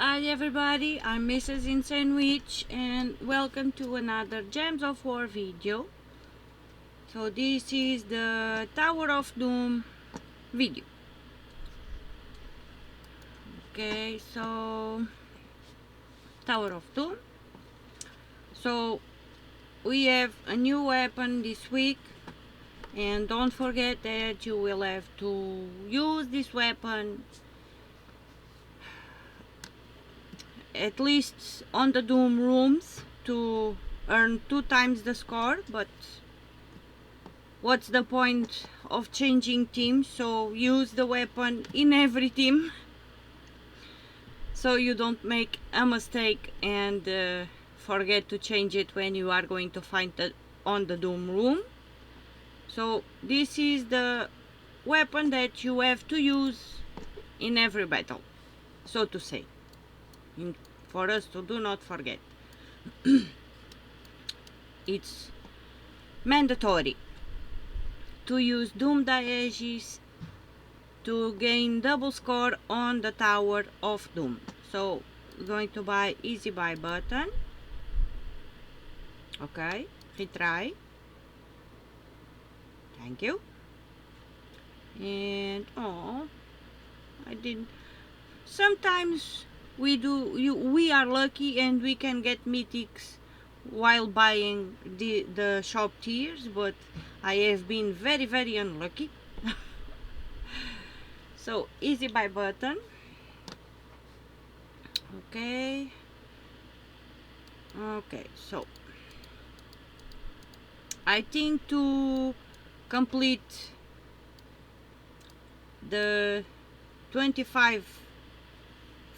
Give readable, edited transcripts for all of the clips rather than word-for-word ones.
Hi everybody, I'm Mrs. Insane Witch and welcome to another Gems of War video. So this is the Tower of Doom video. Okay, so Tower of Doom. So we have a new weapon this week, and don't forget that you will have to use this weapon at least on the Doom rooms to earn 2 times the score, but what's the point of changing teams? So use the weapon in every team so you don't make a mistake and forget to change it when you are going to find it on the Doom room. So this is the weapon that you have to use in every battle, so to say, for us to do not forget. It's mandatory to use Doom Dieges to gain double score on the Tower of Doom. So we're going to buy easy buy button. Okay, retry. Thank you. And I didn't. Sometimes we are lucky and we can get mythics while buying the shop tiers, but I have been very unlucky. So easy buy button. Okay, so I think to complete the 25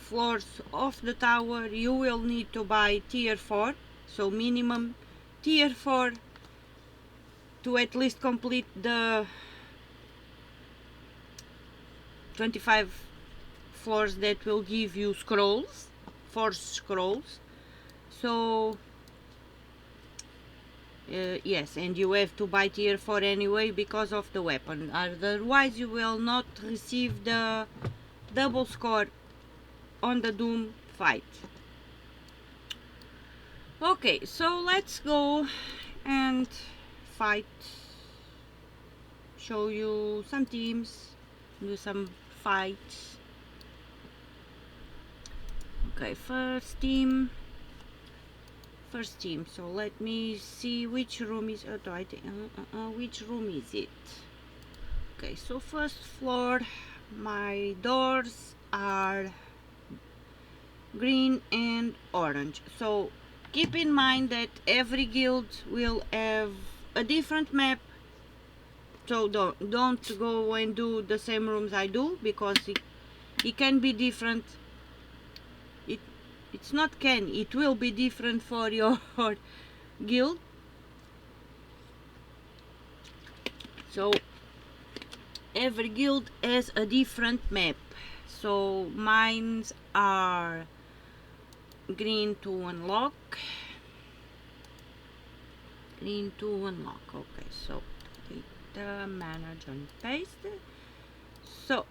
floors of the tower you will need to buy tier 4, so minimum tier 4 to at least complete the 25 floors that will give you scrolls, force scrolls. So yes, and you have to buy tier 4 anyway because of the weapon, otherwise you will not receive the double score on the Doom fight. Okay, so let's go and fight, show you some teams, do some fights. Okay, first team, so let me see which room is which room is it. Okay, so first floor, my doors are green and orange. So keep in mind that every guild will have a different map, so don't go and do the same rooms I do, because it can be different. It's not can, it will be different for your guild. So every guild has a different map. So mines are green to unlock. Okay, so data manager and paste. So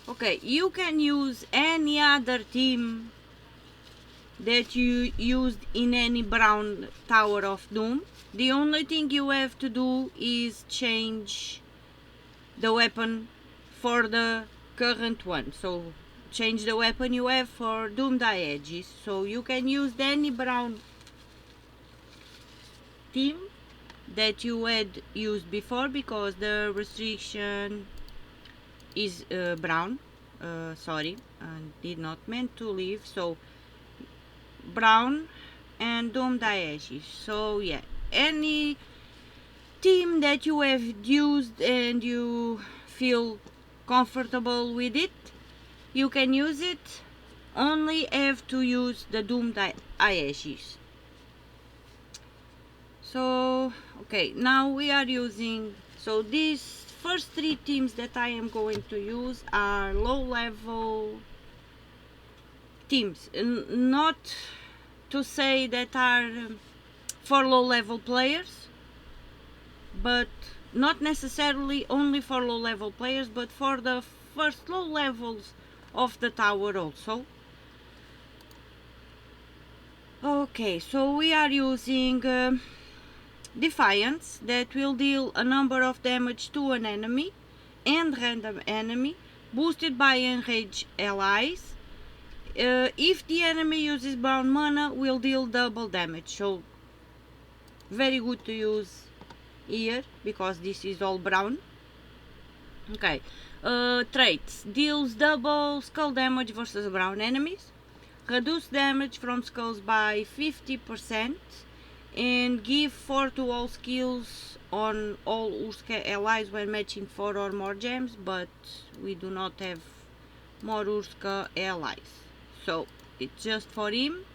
okay, you can use any other team that you used in any brown Tower of Doom. The only thing you have to do is change the weapon for the current one. So change the weapon you have for Doom Dieges. So you can use any brown team that you had used before, because the restriction is brown. Sorry, I did not meant to leave. So brown and Doom Dieges. So yeah, any team that you have used and you feel comfortable with it, you can use it. Only have to use the Doom Dieges. So okay, now we are using, so these first 3 teams that I am going to use are low level teams, not to say that are for low level players, but not necessarily only for low level players, but for the first low levels of the tower also. Okay, so we are using Defiance, that will deal a number of damage to an enemy and random enemy, boosted by enraged allies. If the enemy uses brown mana, will deal double damage, so very good to use here because this is all brown. Okay, traits: deals double skull damage versus brown enemies, reduce damage from skulls by 50%, and give 4 to all skills on all Urska allies when matching 4 or more gems, but we do not have more Urska allies, so it's just for him.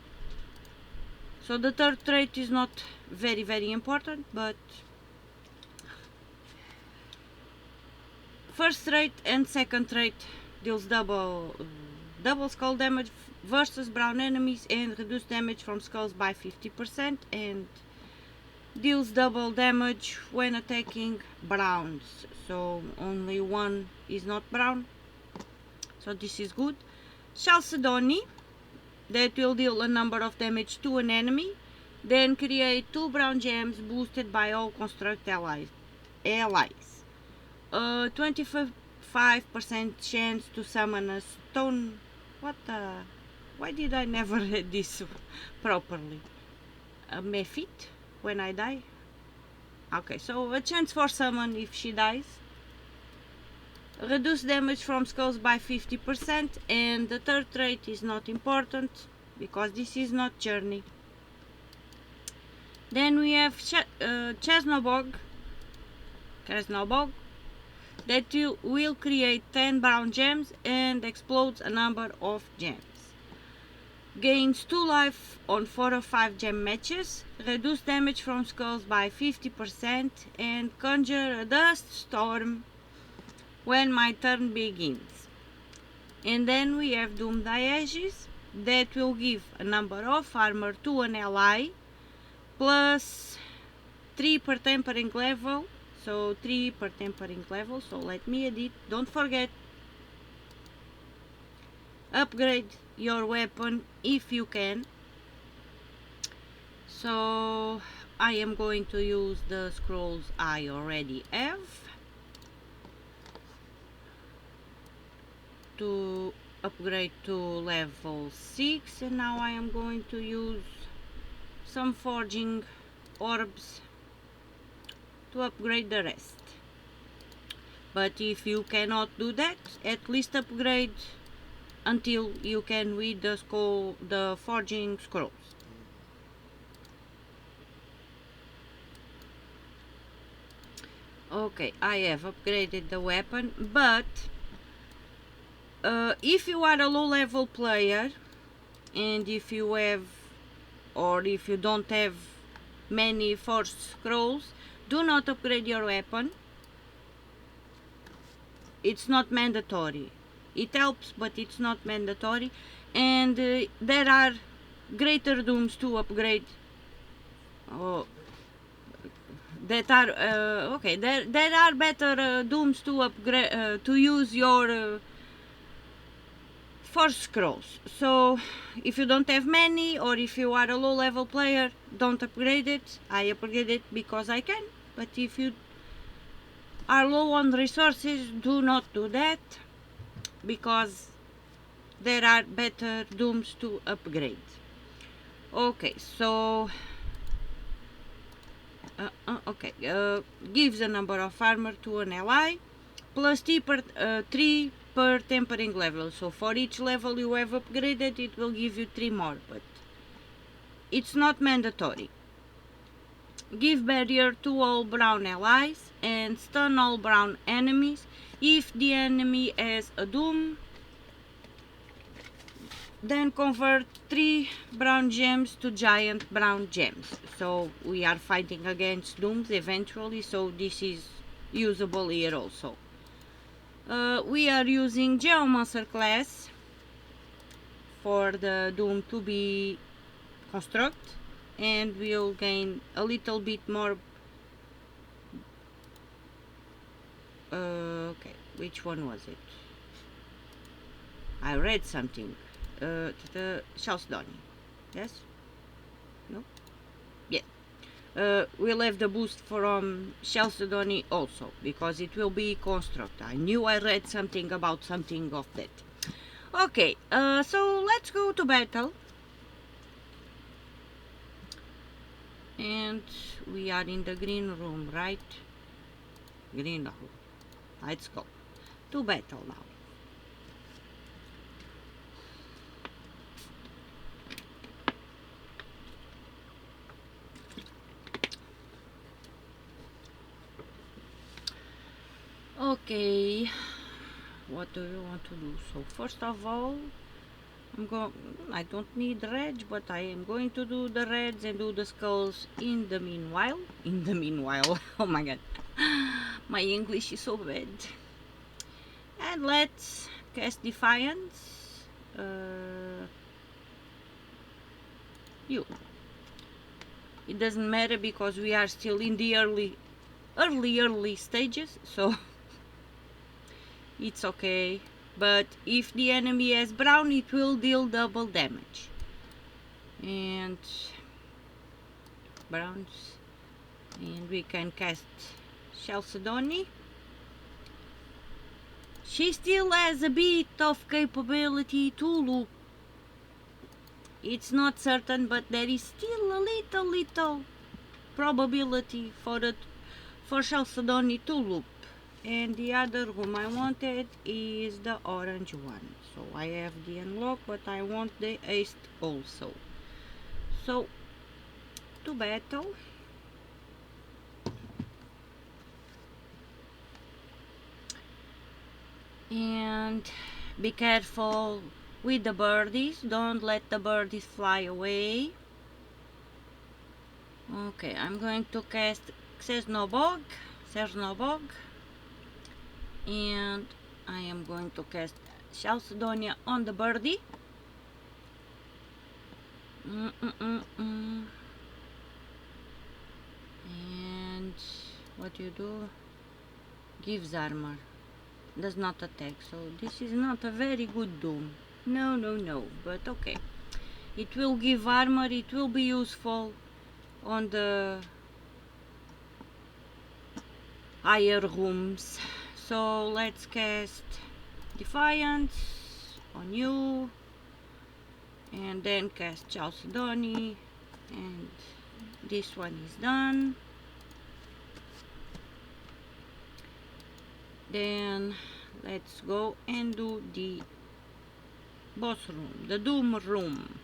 So the third trait is not very important, but first trait and second trait deals double skull damage versus brown enemies and reduce damage from skulls by 50%, and deals double damage when attacking browns, so only one is not brown, so this is good. Chalcedony, that will deal a number of damage to an enemy, then create 2 brown gems boosted by all construct allies. 25% chance to summon a stone. Why did I never read this properly? A mephit when I die. Okay, so a chance for summon if she dies. Reduce damage from skulls by 50%, and the third trait is not important because this is not journey. Then we have Chesnobog, that will create 10 brown gems and explodes a number of gems. Gains 2 life on 4 or 5 gem matches, reduce damage from skulls by 50%, and conjure a dust storm when my turn begins. And then we have Doom Dieges, that will give a number of armor to an ally, plus 3 per tempering level, so 3 per tempering level, so let me edit, don't forget, upgrade your weapon if you can. So I am going to use the scrolls I already have to upgrade to level 6, and now I am going to use some forging orbs to upgrade the rest. But if you cannot do that, at least upgrade until you can read the forging scrolls. Okay, I have upgraded the weapon, but if you are a low level player and if you have, or if you don't have many forged scrolls, do not upgrade your weapon. It's not mandatory. It helps, but it's not mandatory, and there are greater dooms to upgrade. That are okay. There are better dooms to upgrade to use your force scrolls. So if you don't have many, or if you are a low level player, don't upgrade it. I upgrade it because I can, but if you are low on resources, do not do that, because there are better dooms to upgrade. Okay, so gives a number of armor to an ally, plus 3 per tempering level. So for each level you have upgraded, it will give you 3 more, but it's not mandatory. Give barrier to all brown allies and stun all brown enemies. If the enemy has a doom, then convert 3 brown gems to giant brown gems. So we are fighting against dooms eventually, so this is usable here also. We are using Geomancer class for the doom to be construct, and we'll gain a little bit more. Okay, which one was it? I read something. Chalcedony. Yes? No? Yeah. We'll have the boost from Chalcedony also, because it will be construct. I knew I read something about something of that. Okay, so let's go to battle. And we are in the green room, right? Green room. Let's go to battle now. Okay, what do you want to do? So first of all, I don't need reds, but I am going to do the reds and do the skulls in the meanwhile. Oh my god, my English is so bad. And let's cast Defiance. You. It doesn't matter because we are still in the early stages, so it's okay. But if the enemy has brown, it will deal double damage. And browns, and we can cast Chalcedony. She still has a bit of capability to loop. It's not certain, but there is still a little probability for Chalcedony to loop. And the other room I wanted is the orange one. So I have the unlock, but I want the haste also. So to battle. And be careful with the birdies. Don't let the birdies fly away. Okay, I'm going to cast Cernobog. And I am going to cast Chalcedonia on the birdie. And what you do? Gives armor. Does not attack. So this is not a very good doom. No. But okay. It will give armor. It will be useful on the higher rooms. So let's cast Defiance on you, and then cast Chalcedony, and this one is done. Then let's go and do the boss room, the doom room.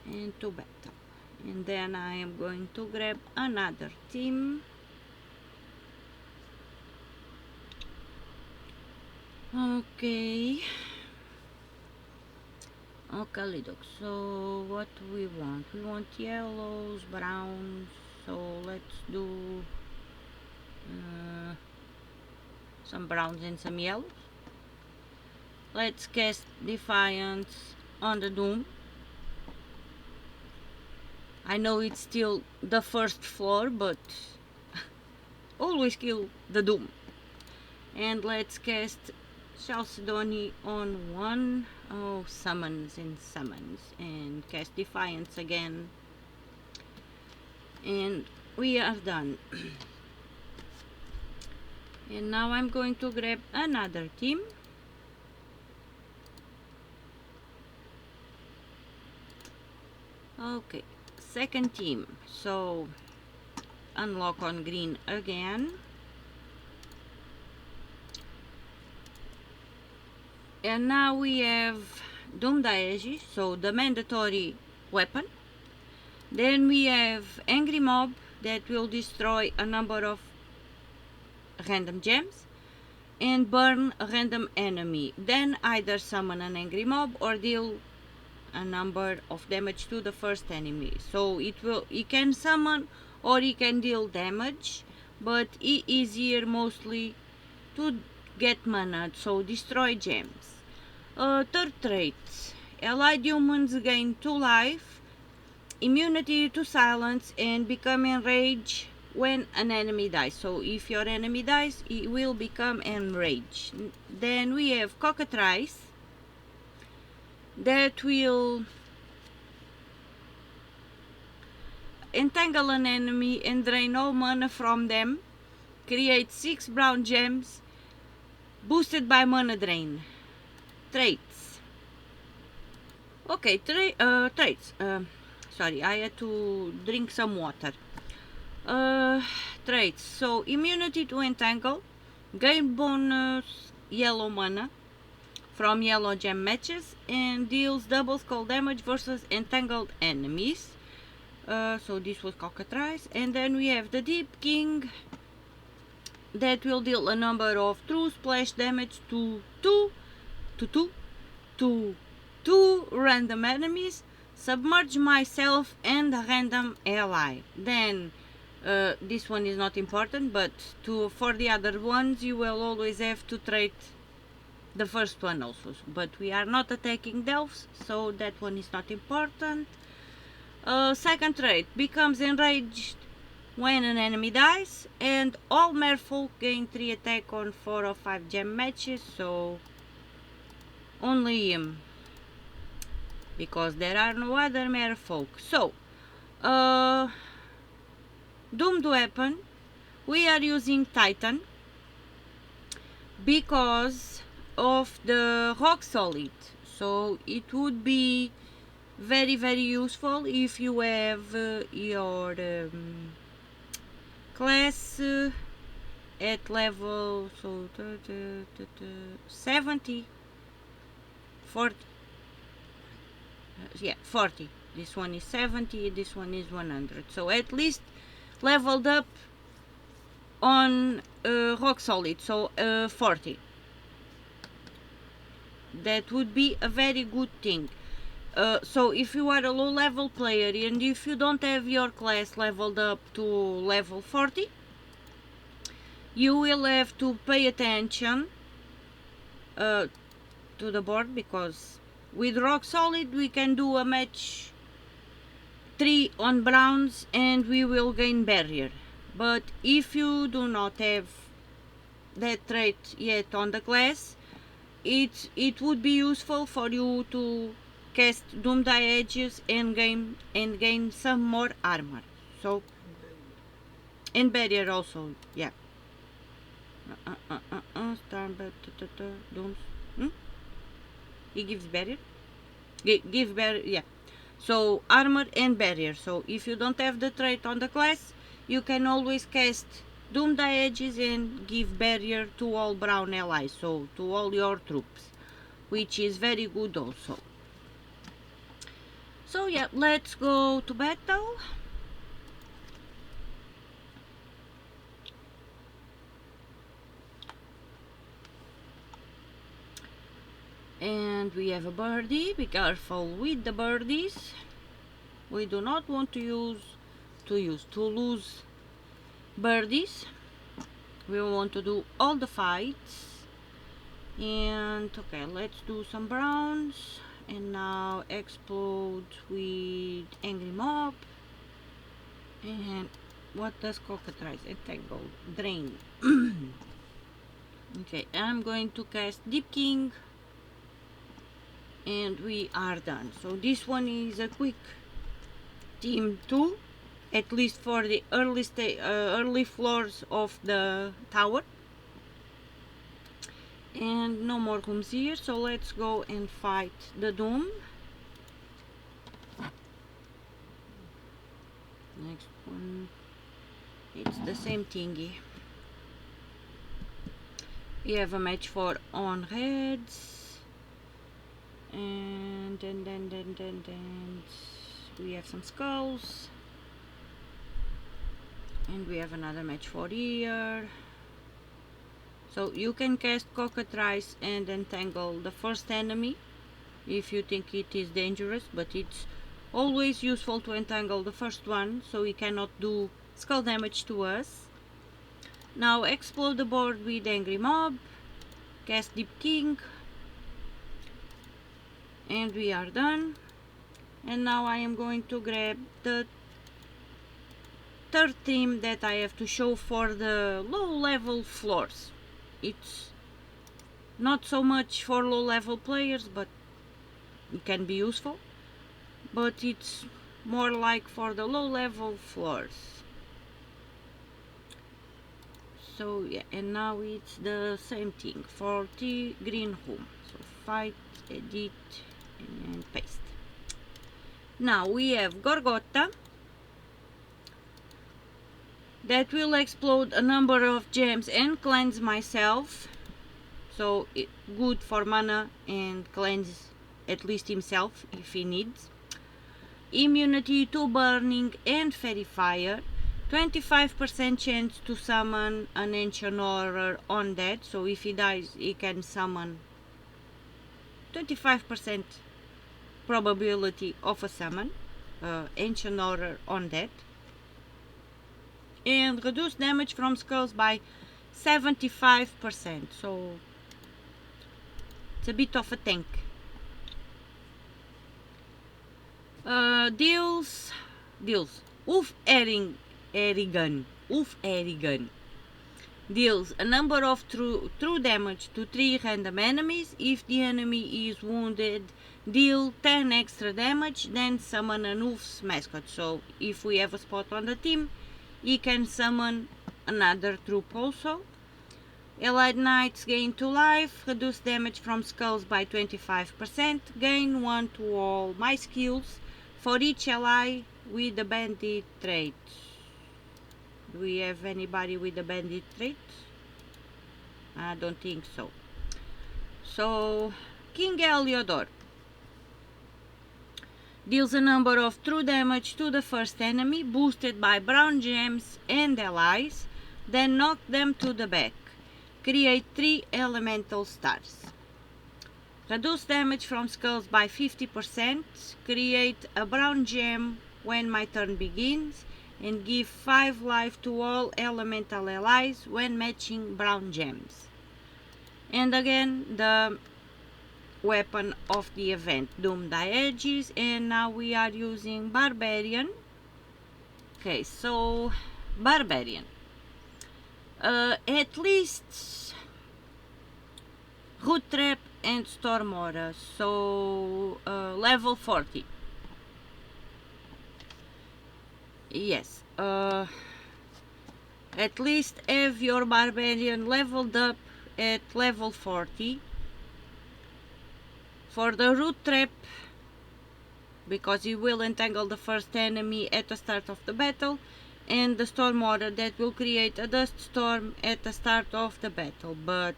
And to battle. And then I am going to grab another team. Okay. Okay, so what do we want? We want yellows, browns. So let's do some browns and some yellows. Let's cast Defiance on the Doom. I know it's still the first floor, but always kill the Doom. And let's cast Chalcedony on one. Oh, summons, and cast Defiance again. And we are done. And now I'm going to grab another team. Okay, second team. So unlock on green again. And now we have Doom Daeji, so the mandatory weapon. Then we have Angry Mob that will destroy a number of random gems and burn a random enemy. Then either summon an Angry Mob or deal a number of damage to the first enemy. So it can summon or it can deal damage, but it is here mostly to get mana, so destroy gems. Third trait, allied humans gain 2 life, immunity to silence, and become enraged when an enemy dies. So if your enemy dies, it will become enraged. Then we have cockatrice, that will entangle an enemy and drain all mana from them, create 6 brown gems, boosted by mana drain. Traits. Okay, traits. Sorry, I had to drink some water. Traits. So immunity to entangle, gain bonus yellow mana from yellow gem matches, and deals double skull damage versus entangled enemies. So this was cockatrice. And then we have the Deep King, that will deal a number of true splash damage to two random enemies, submerge myself and a random ally. Then this one is not important, but for the other ones you will always have to trait the first one also, but we are not attacking delves, so that one is not important. Second trait, becomes enraged when an enemy dies, and all merfolk gain 3 attack on 4 or 5 gem matches, so only him, because there are no other merfolk. So doomed weapon, we are using Titan because of the rock solid, so it would be very useful if you have your class at level 70, 40, yeah, 40. This one is 70, this one is 100, so at least leveled up on rock solid, so 40. That would be a very good thing. So if you are a low level player and if you don't have your class leveled up to level 40, you will have to pay attention to the board, because with rock solid we can do a match 3 on browns and we will gain barrier. But if you do not have that trait yet on the class, it would be useful for you to cast Doom Die Edges and gain some more armor. So, and barrier also, yeah. Dooms. He gives barrier. Give barrier, yeah. So armor and barrier. So if you don't have the trait on the class, you can always cast Doom Die Edges and give barrier to all brown allies, so to all your troops, which is very good also. So yeah, let's go to battle. And we have a birdie. Be careful with the birdies. We do not want to lose birdies. We want to do all the fights. And okay, let's do some browns. And now explode with angry mob. And what does cockatrice? Entangle, drain. Okay, I'm going to cast Deep King, and we are done. So this one is a quick team 2, at least for the early floors of the tower. And no more rooms here, so let's go and fight the Doom. Next one, it's the same thingy. We have a match for on reds, and then we have some skulls, and we have another match for here. So you can cast cockatrice and entangle the first enemy if you think it is dangerous, but it's always useful to entangle the first one so he cannot do skull damage to us. Now explode the board with angry mob, cast Deep King, and we are done. And now I am going to grab the third theme that I have to show for the low level floors. It's not so much for low level players, but it can be useful, but it's more like for the low level floors. So yeah, and now it's the same thing for the green room. So fight, edit, and paste. Now we have Gorgota that will explode a number of gems and cleanse myself. So good for mana and cleanse at least himself if he needs. Immunity to burning and fairy fire. 25% chance to summon an ancient horror on that. So if he dies, he can summon 25% probability of a summon ancient horror on that. And reduce damage from skulls by 75%. So it's a bit of a tank. Deals Wolf Erigan deals a number of true damage to 3 random enemies. If the enemy is wounded, deal 10 extra damage, then summon an wolf's mascot. So if we have a spot on the team, he can summon another troop also. Allied Knights gain 2 life, reduce damage from skulls by 25%, gain 1 to all my skills for each ally with the bandit trait. Do we have anybody with the bandit trait? I don't think so. So King Heliodor deals a number of true damage to the first enemy, boosted by brown gems and allies, then knock them to the back. Create 3 elemental stars. Reduce damage from skulls by 50%, create a brown gem when my turn begins, and give 5 life to all elemental allies when matching brown gems. And again, the weapon of the event, Doom Diegesis, and now we are using Barbarian. Okay, so Barbarian. At least Root Trap and Storm Aura, so level 40. Yes, at least have your Barbarian leveled up at level 40. For the Root Trap, because you will entangle the first enemy at the start of the battle, and the Storm Aura that will create a dust storm at the start of the battle. But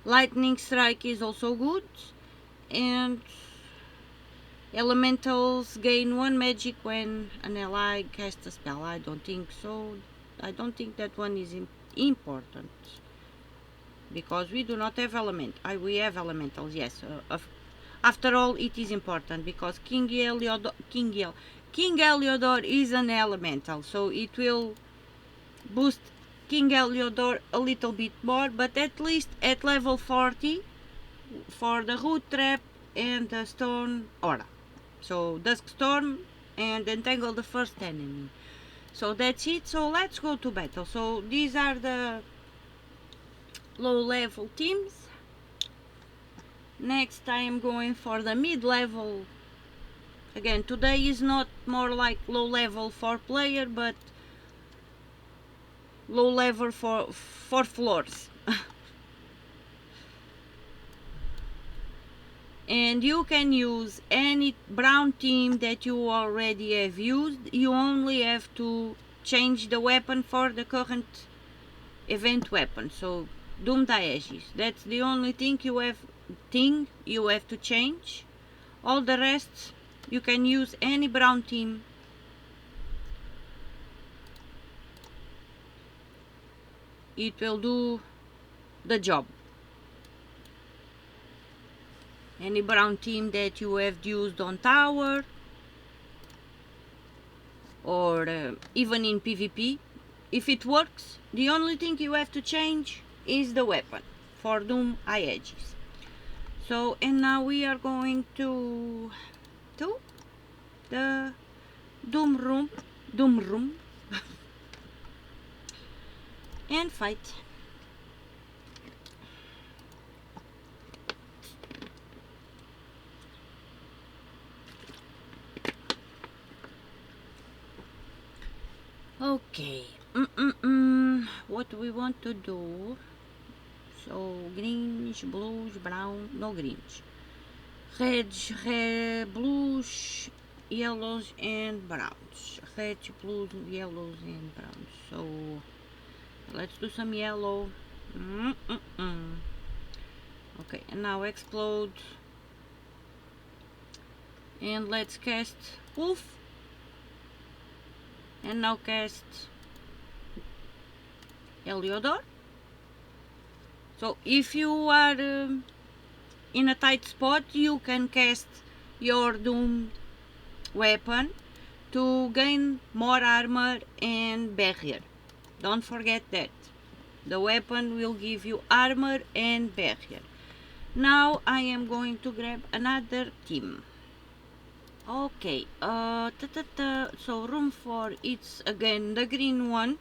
Lightning Strike is also good, and Elementals gain 1 magic when an ally casts a spell. I don't think so. I don't think that one is important, because we do not have we have elementals, yes. After all, it is important because King Heliodor is an elemental, so it will boost King Heliodor a little bit more, but at least at level 40 for the Root Trap and the Storm Aura. So Dusk Storm and entangle the first enemy. So that's it. So let's go to battle. So these are the low level teams. Next I am going for the mid level. Again, today is not more like low level for player, but low level for floors. And you can use any brown team that you already have used. You only have to change the weapon for the current event weapon. So Doom Diegesis, that's the only thing you have to change. All the rest you can use any brown team. It will do the job. Any brown team that you have used on tower, or even in PvP, if it works, the only thing you have to change is the weapon for Doom Diegesis. So, and now we are going to the Doom room. and fight. Okay, what do we want to do? So greens, blues, brown, no greens, reds, blues, yellows and browns, reds, blues, yellows and browns. So let's do some yellow. Okay, and now explode, and let's cast wolf, and now cast Heliodor. So if you are in a tight spot, you can cast your doomed weapon to gain more armor and barrier. Don't forget that. The weapon will give you armor and barrier. Now I am going to grab another team. Okay, so room 4, it's again the green one.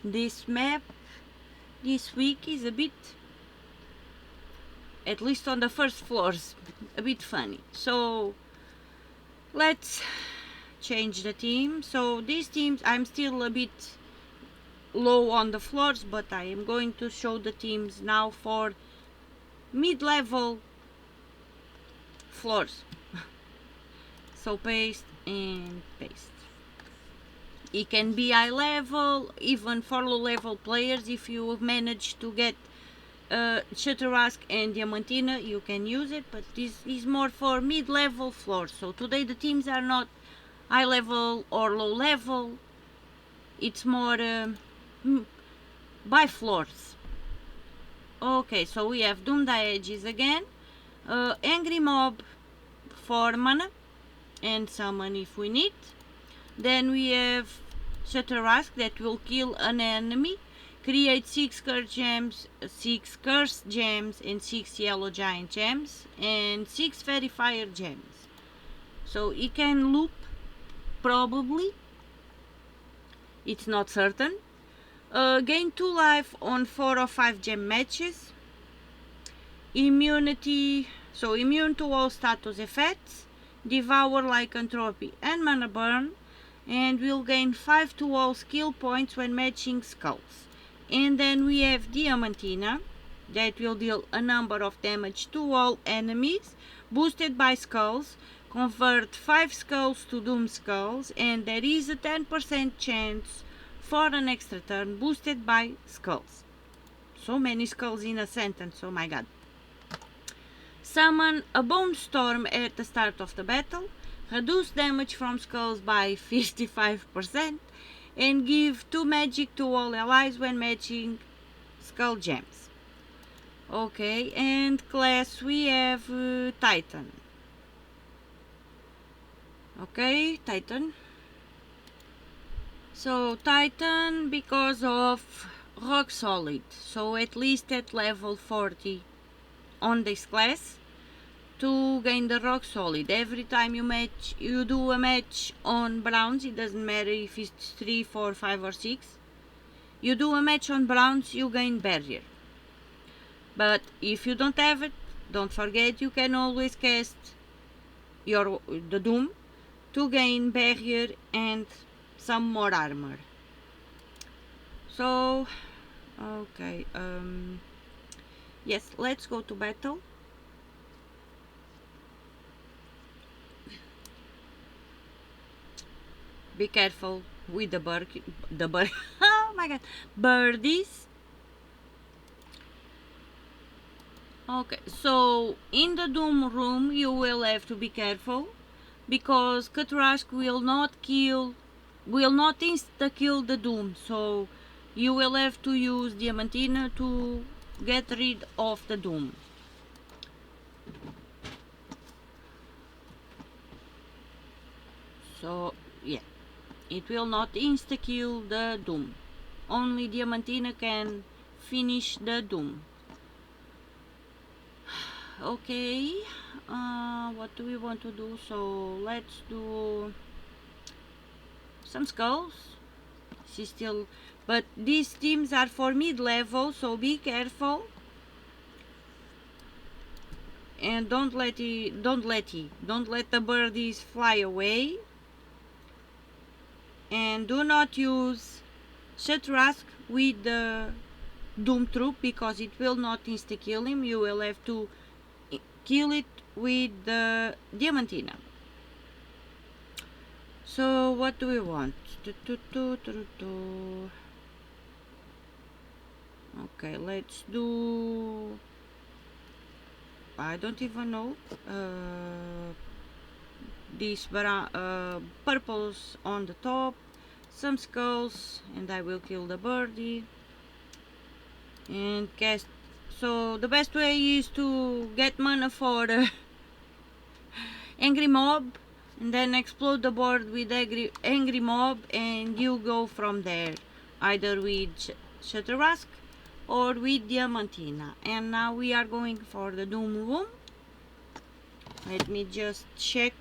This map this week is a bit, at least on the first floors, a bit funny. So let's change the team. So these teams, I'm still a bit low on the floors, but I am going to show the teams now for mid-level floors. So paste and paste. It can be high level, even for low level players. If you manage to get Shatarask and Diamantina, you can use it, but this is more for mid-level floors. So today the teams are not high level or low level, it's more by floors. Okay, so we have Doom Dieges again, Angry Mob for mana and summon if we need. Then we have Shatarask that will kill an enemy, create 6 cursed gems, and 6 yellow giant gems, and 6 fairy fire gems. So he can loop, probably. It's not certain. Gain 2 life on 4 or 5 gem matches. Immunity, so immune to all status effects. Devour lycanthropy and mana burn. And will gain 5 to all skill points when matching skulls. And then we have Diamantina that will deal a number of damage to all enemies, boosted by skulls. Convert 5 skulls to doom skulls, and there is a 10% chance for an extra turn boosted by skulls. So many skulls in a sentence, oh my god. Summon a bone storm at the start of the battle. Reduce damage from skulls by 55% and give 2 magic to all allies when matching skull gems. Okay, and class we have Titan. Okay, Titan. So Titan, because of rock solid, so at least at level 40 on this class. To gain the rock solid, every time you do a match on browns, it doesn't matter if it's 3, 4, 5 or 6, you do a match on browns, you gain barrier. But if you don't have it, don't forget you can always cast the doom to gain barrier and some more armor. So okay, yes, let's go to battle. Be careful with the oh my god, birdies. Okay, so in the doom room you will have to be careful because Katrask will not insta-kill the doom, so you will have to use Diamantina to get rid of the doom. So yeah, it will not insta-kill the doom. Only Diamantina can finish the doom. Okay, what do we want to do? So let's do some skulls. She's still but these teams are for mid-level, so be careful. And don't let the birdies fly away. And do not use Shattrask with the Doom troop, because it will not insta-kill him. You will have to kill it with the Diamantina. So what do we want? Okay, let's do, I don't even know, these purples on the top, some skulls, and I will kill the birdie and cast. So the best way is to get mana for angry mob, and then explode the board with angry mob, and you go from there, either with Shattrask or with Diamantina. And now we are going for the Doom room. Let me just check,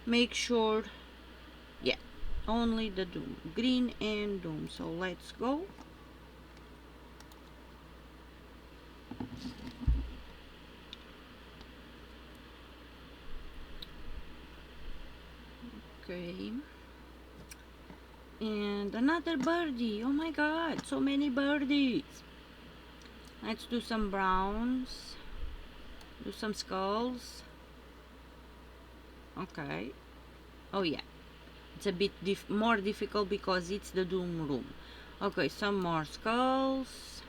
make sure, yeah, only the Doom, green and Doom. So let's go. Okay, and another birdie. Oh my god, so many birdies. Let's do some browns, do some skulls. Okay, oh yeah, it's a bit more difficult because it's the Doom room. Okay, some more skulls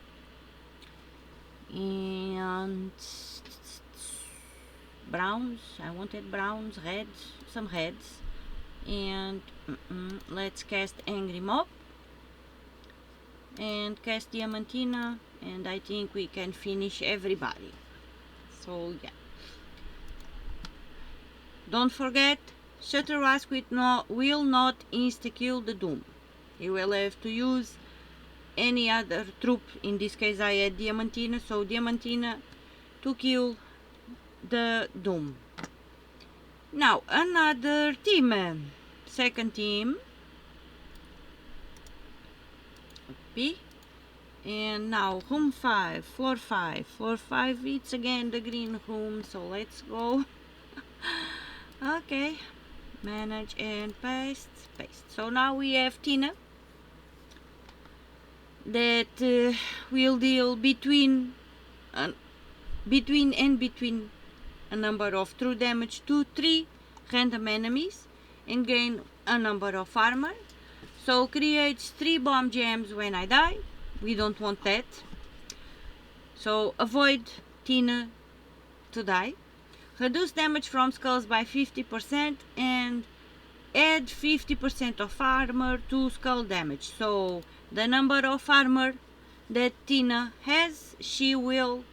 and browns. I wanted browns, reds, some reds. And let's cast angry mob and cast Diamantina, and I think we can finish everybody. So yeah, don't forget, Shattrask will not insta-kill the Doom. You will have to use any other troop. In this case I had Diamantina, so Diamantina to kill the Doom. Now another team, second team, B, and now room 5, floor 5, floor 5, it's again the green room, so let's go. Okay, manage and paste. So now we have Tina that will deal between a number of true damage to 3 random enemies and gain a number of armor. So creates 3 bomb gems when I die. We don't want that. So avoid Tina to die. Reduce damage from skulls by 50% and add 50% of armor to skull damage. So the number of armor that Tina has, she will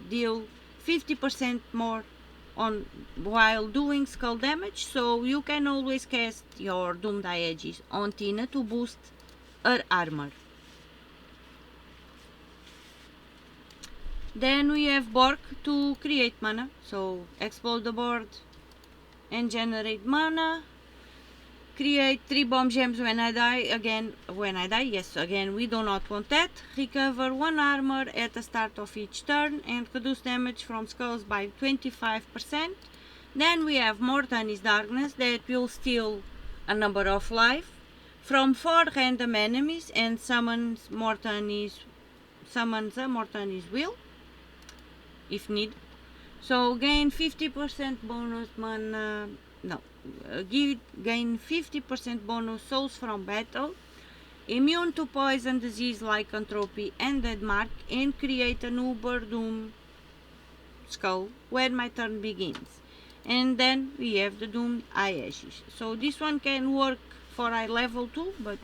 deal 50% more on while doing skull damage. So you can always cast your Doom Dieges on Tina to boost her armor. Then we have Bork to create mana, so explode the board and generate mana. Create 3 bomb gems when I die. Again, we do not want that. Recover 1 armor at the start of each turn and reduce damage from skulls by 25%. Then we have Mortani's Darkness that will steal a number of life from 4 random enemies and summons a Mortani's will if need. So gain 50% bonus mana. Gain 50% bonus souls from battle, immune to poison, disease, lycanthropy, and dead mark, and create an Uber Doom skull when my turn begins. And then we have the Doom Dieges. So this one can work for eye level 2, but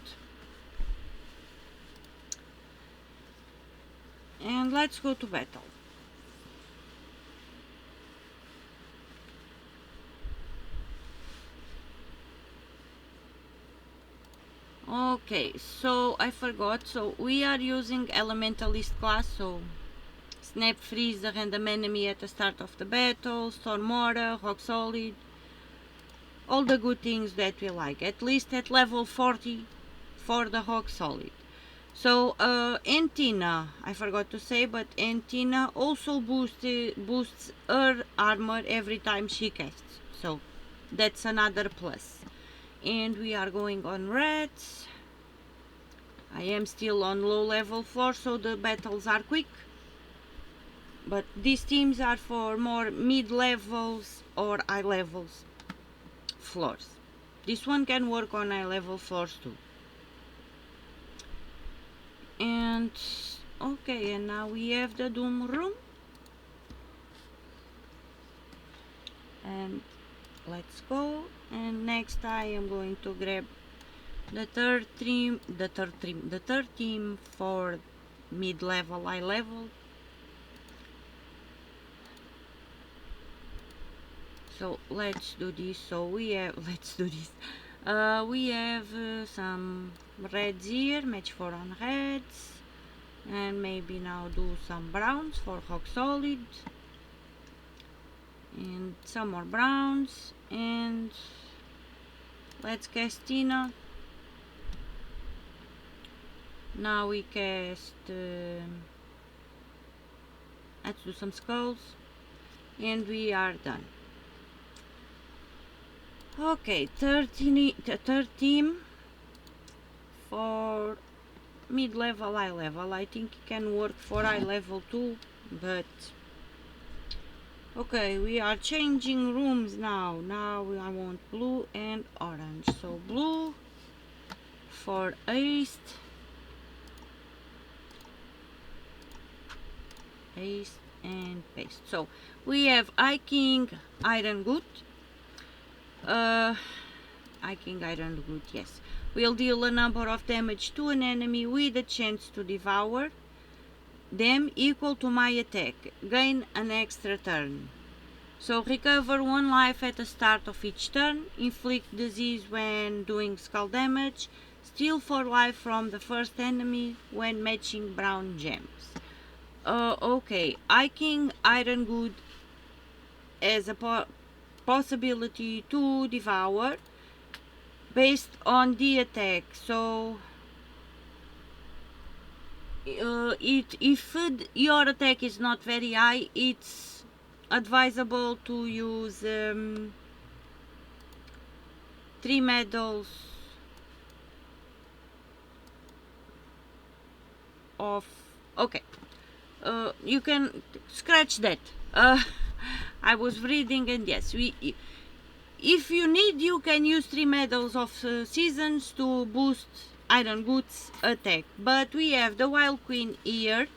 and let's go to battle. Okay, so I forgot, so we are using Elementalist class, so Snap Freeze the random enemy at the start of the battle, Storm Aura, Rock Solid, all the good things that we like, at least at level 40 for the Rock Solid. So Antenna, I forgot to say, but Antenna also boosts her armor every time she casts. So that's another plus. And we are going on reds. I am still on low level floor, so the battles are quick. But these teams are for more mid levels or high levels floors. This one can work on high level floors too. And okay, and now we have the Doom room. And let's go. And next I am going to grab the third team for mid-level, high level. So let's do this. So we have we have some reds here, match 4 on reds, and maybe now do some browns for rock solid, and some more browns, and let's cast Tina. Now we cast let's do some skulls, and we are done. Okay, third team for mid-level, high level. I think it can work for high level too, but okay, we are changing rooms now. Now I want blue and orange. So blue for east, and paste. So we have High King Iron Good. High King Iron Good, yes. Will deal a number of damage to an enemy with a chance to devour them equal to my attack. Gain an extra turn. So recover 1 life at the start of each turn. Inflict disease when doing skull damage. Steal 4 life from the first enemy when matching brown gems. Okay, High King Iron Good has a possibility to devour based on the attack. So if your attack is not very high, it's advisable to use 3 medals of okay, you can scratch that. I was reading, and yes, if you need, you can use 3 medals of seasons to boost Iron Good's attack. But we have the Wild Queen here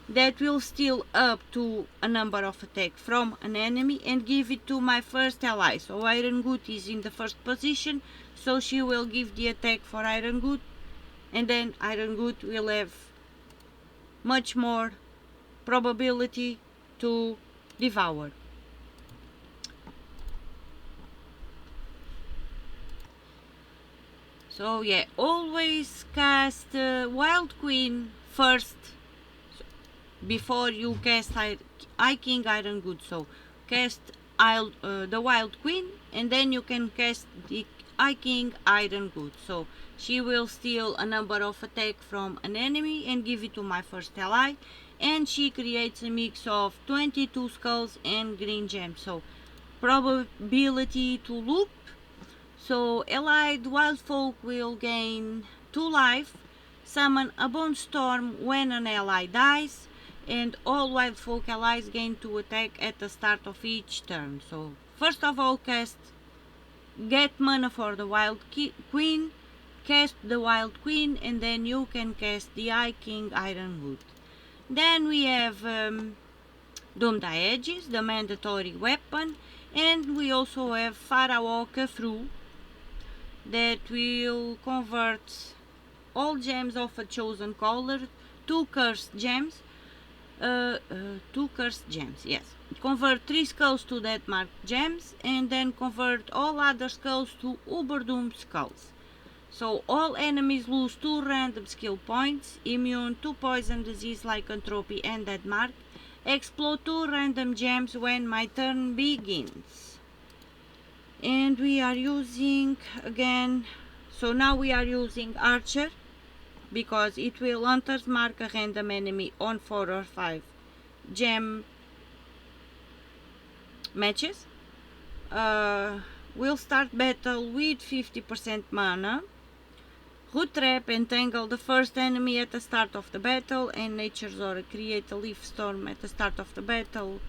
that will steal up to a number of attack from an enemy and give it to my first ally. So Iron Good is in the first position, so she will give the attack for Iron Good, and then Iron Good will have much more probability to devour. So yeah, always cast Wild Queen first before you cast High King Iron Good. So cast the Wild Queen, and then you can cast the High King Iron Good. So she will steal a number of attack from an enemy and give it to my first ally, and she creates a mix of 22 skulls and green gems. So probability to loop. So allied wild folk will gain 2 life, summon a bone storm when an ally dies, and all wild folk allies gain 2 attack at the start of each turn. So first of all, get mana for the Wild Queen, cast the Wild Queen, and then you can cast the High King Iron Good. Then we have Doomed Edges, the mandatory weapon, and we also have Pharaoh Kafru that will convert all gems of a chosen color to cursed gems. Yes. Convert 3 skulls to that marked gems, and then convert all other skulls to Uberdoom skulls. So all enemies lose 2 random skill points, immune to poison, disease, lycanthropy, and dead mark. Explode 2 random gems when my turn begins. And we are using again, so now we are using Archer because it will hunters mark a random enemy on 4 or 5 gem matches. We'll start battle with 50% mana. Root trap, entangle the first enemy at the start of the battle, and nature's aura, create a leaf storm at the start of the battle.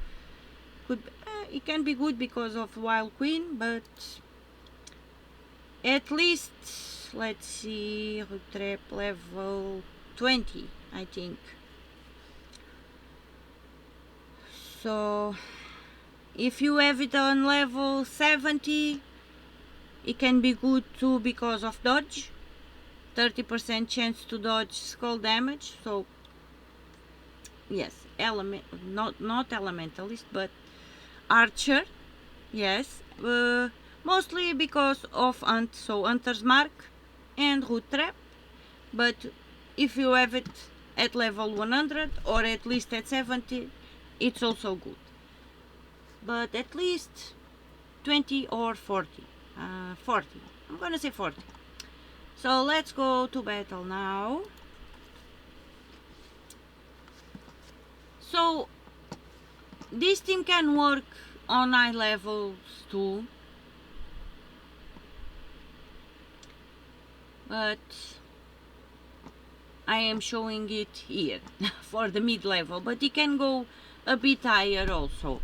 It can be good because of Wild Queen, but at least, let's see, root trap level 20, I think. So if you have it on level 70, it can be good too because of dodge. 30% chance to dodge skull damage. So yes, not elementalist, but archer. Yes, mostly because of hunt. So hunter's mark and root trap. But if you have it at level 100 or at least at 70, it's also good. But at least 20 or 40. 40. I'm gonna say 40. So let's go to battle now. So this team can work on high levels too, but I am showing it here for the mid level, but it can go a bit higher also.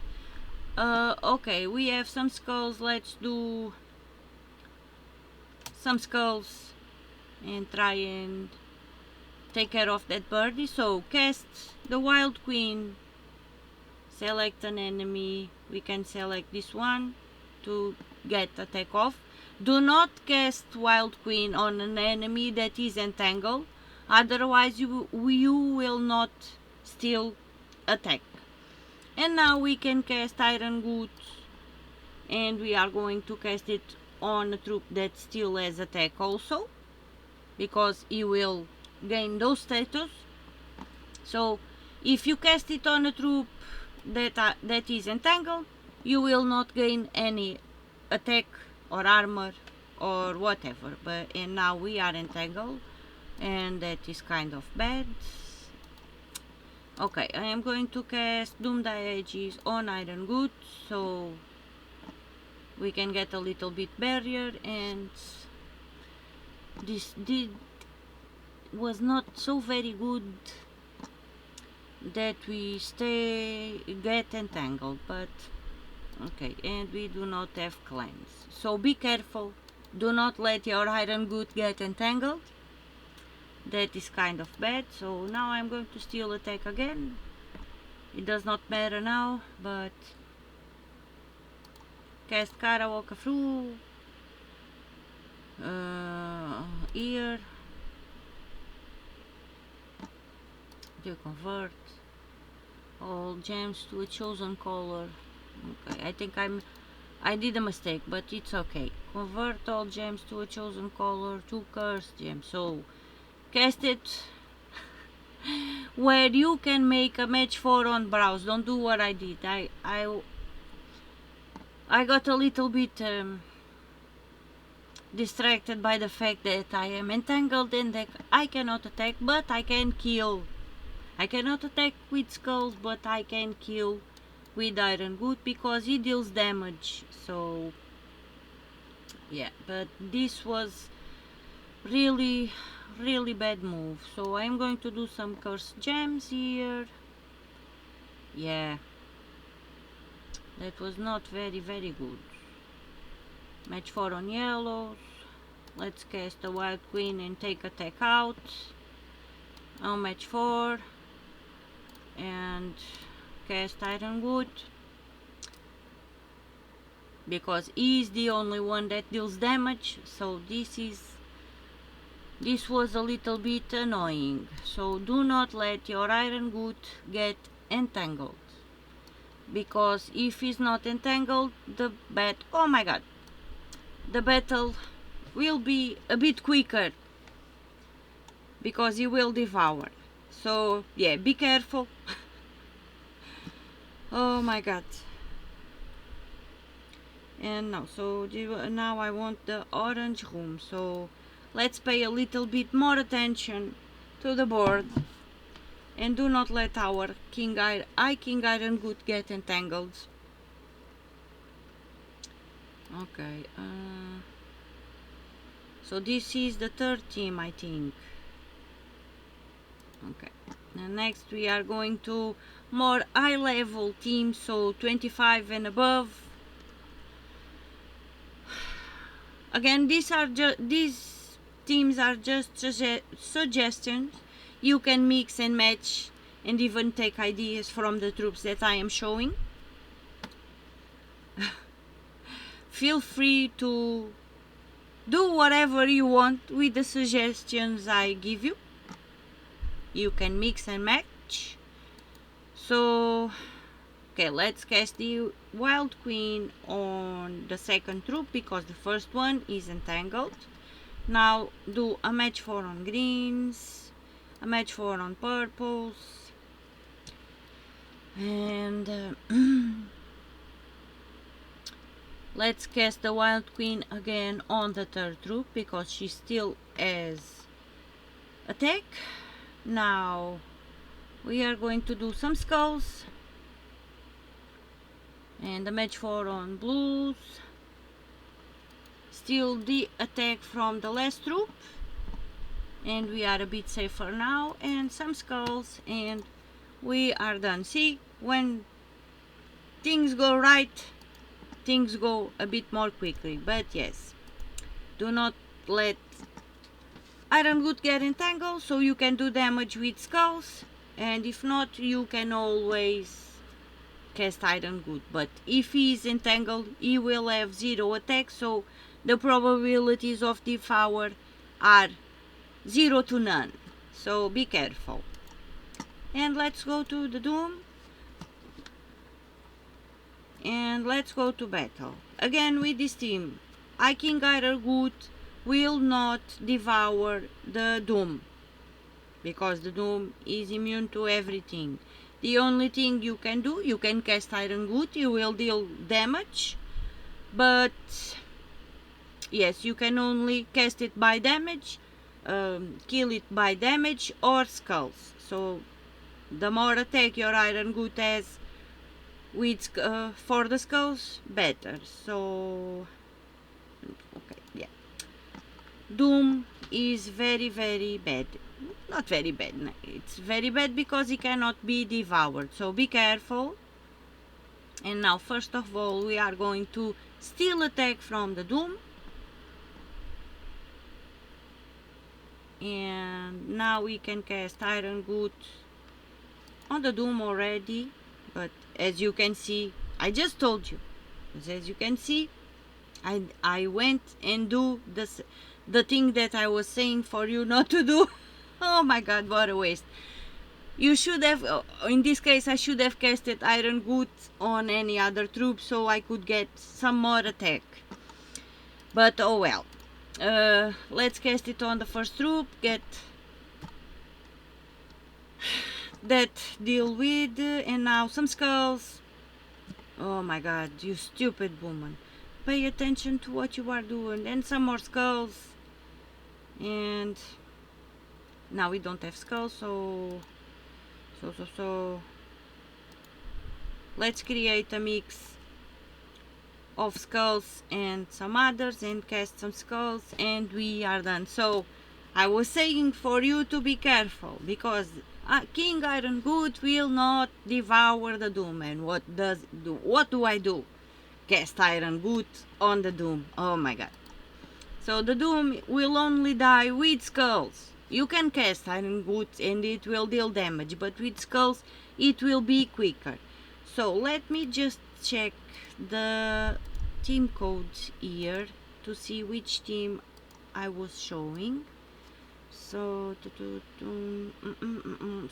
Okay, we have some skulls. Let's do some skulls and try and take care of that birdie. So cast the Wild Queen, select an enemy. We can select this one to get attack off. Do not cast Wild Queen on an enemy that is entangled, otherwise you will not still attack. And now we can cast Iron Boots, and we are going to cast it on a troop that still has attack also, because he will gain those status. So if you cast it on a troop that is entangled, you will not gain any attack or armor or whatever. And now we are entangled, and that is kind of bad. Okay, I am going to cast Doom Diegesis on Iron Good, so we can get a little bit barrier, and this was not so very good that we get entangled, but okay. And we do not have clans, so be careful. Do not let your Iron Good get entangled. That is kind of bad. So now I'm going to steal attack again. It does not matter now, but cast Karaoke through here to convert all gems to a chosen color. Okay, I think I did a mistake, but it's okay. Convert all gems to a chosen color to cursed gems. So cast it where you can make a match 4 on browse. Don't do what I did. I got a little bit distracted by the fact that I am entangled and that I cannot attack, but I can kill. I cannot attack with skulls, but I can kill with Iron Good because he deals damage. So yeah, but this was really bad move. So I'm going to do some cursed gems here. Yeah, that was not very good. Match 4 on yellows. Let's cast a Wild Queen and take attack out on match 4 and cast Iron Wood because he is the only one that deals damage. So this was a little bit annoying. So do not let your Iron Good get entangled, because if he's not entangled, the battle will be a bit quicker because he will devour. So yeah, be careful. Oh my god. And now I want the orange room, so let's pay a little bit more attention to the board, and do not let our King Iron Good get entangled. Okay, so this is the third team, I think. Okay, and next we are going to more high level teams, so 25 and above. Again, these teams are just suggestions. You can mix and match and even take ideas from the troops that I am showing. Feel free to do whatever you want with the suggestions I give you. You can mix and match. So, okay, let's cast the Wild Queen on the second troop because the first one is entangled. Now do a match 4 on greens, a match 4 on purples, and let's cast the Wild Queen again on the third troop because she still has attack. Now we are going to do some skulls and a match 4 on blues. Still the attack from the last troop, and we are a bit safer now, and some skulls, and we are done. See, when things go right, things go a bit more quickly. But yes, do not let Iron Good get entangled, so you can do damage with skulls, and if not, you can always cast Iron Good. But if he is entangled, he will have 0 attack, so the probabilities of devour are 0 to none, so be careful. And let's go to the Doom, and let's go to battle. Again with this team, King Iron Good will not devour the Doom, because the Doom is immune to everything. The only thing you can do, you can cast Iron Good, you will deal damage, but yes, you can only cast it by damage, kill it by damage or skulls. So the more attack your Iron Good has with for the skulls, better. So okay, yeah, Doom is very bad. Not very bad, it's very bad because it cannot be devoured, so be careful. And now first of all we are going to steal attack from the Doom, and now we can cast Iron Good on the Doom already. But as you can see, I just told you, as you can see, I went and do the thing that I was saying for you not to do. Oh my god, what a waste. You should have, in this case I should have casted Iron Good on any other troop so I could get some more attack, but oh well. Let's cast it on the first troop, get that deal with, and now some skulls. Oh my god, you stupid woman, pay attention to what you are doing. And some more skulls, and now we don't have skulls, so let's create a mix of skulls and some others and cast some skulls, and we are done. So I was saying for you to be careful, because King Iron Good will not devour the Doom. And what do I do? Cast Iron Good on the Doom. Oh my god. So the Doom will only die with skulls. You can cast Iron Good and it will deal damage, but with skulls it will be quicker. So let me just check the team codes here to see which team I was showing. So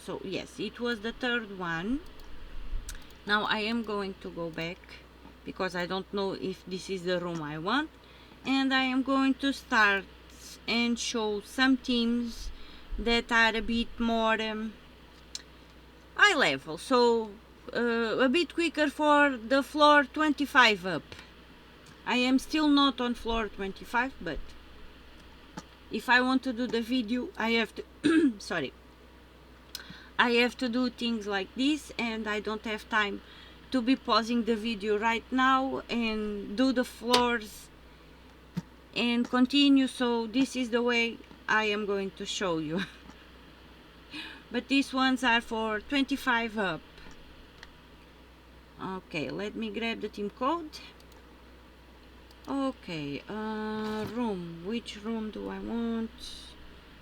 so yes, it was the third one. Now I am going to go back because I don't know if this is the room I want, and I am going to start and show some teams that are a bit more high level, so a bit quicker for the floor 25 up. I am still not on floor 25, but if I want to do the video, I have to sorry, I have to do things like this, and I don't have time to be pausing the video right now and do the floors and continue. So this is the way I am going to show you. But these ones are for 25 up. Okay, let me grab the team code. Okay, room, which room do I want?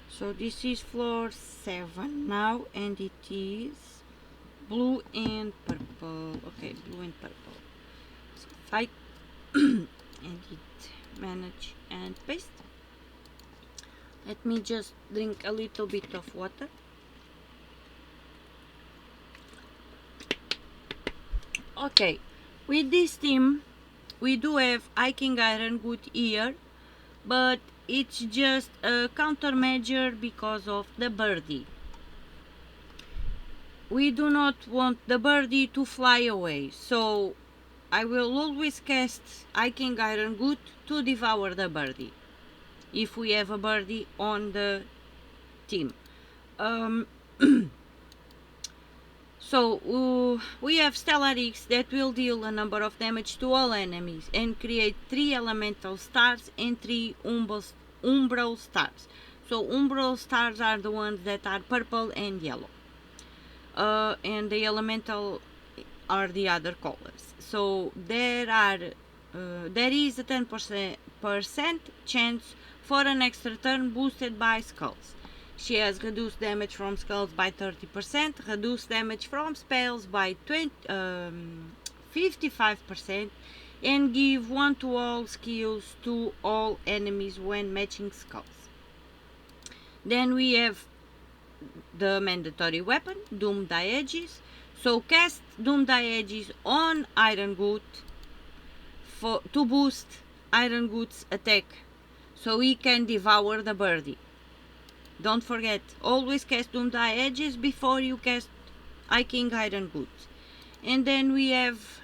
So this is floor 7 now, and it is blue and purple. Okay, blue and purple. So fight edit, manage and paste. Let me just drink a little bit of water. Okay, with this team we do have King Iron Good here, but it's just a countermeasure because of the birdie. We do not want the birdie to fly away, so I will always cast King Iron Good to devour the birdie if we have a birdie on the team. So we have Stellar X that will deal a number of damage to all enemies and create 3 elemental stars and 3 umbral stars. So umbral stars are the ones that are purple and yellow, and the elemental are the other colors. So there is a 10% chance for an extra turn boosted by skulls. She has reduced damage from skulls by 30%, reduced damage from spells by 55%, and give 1 to all skills to all enemies when matching skulls. Then we have the mandatory weapon, Doom Dieges. So cast Doom Dieges on Iron Good to boost Iron Good's attack, so he can devour the birdie. Don't forget, always cast Doom Dieges before you cast King Iron Good. And then we have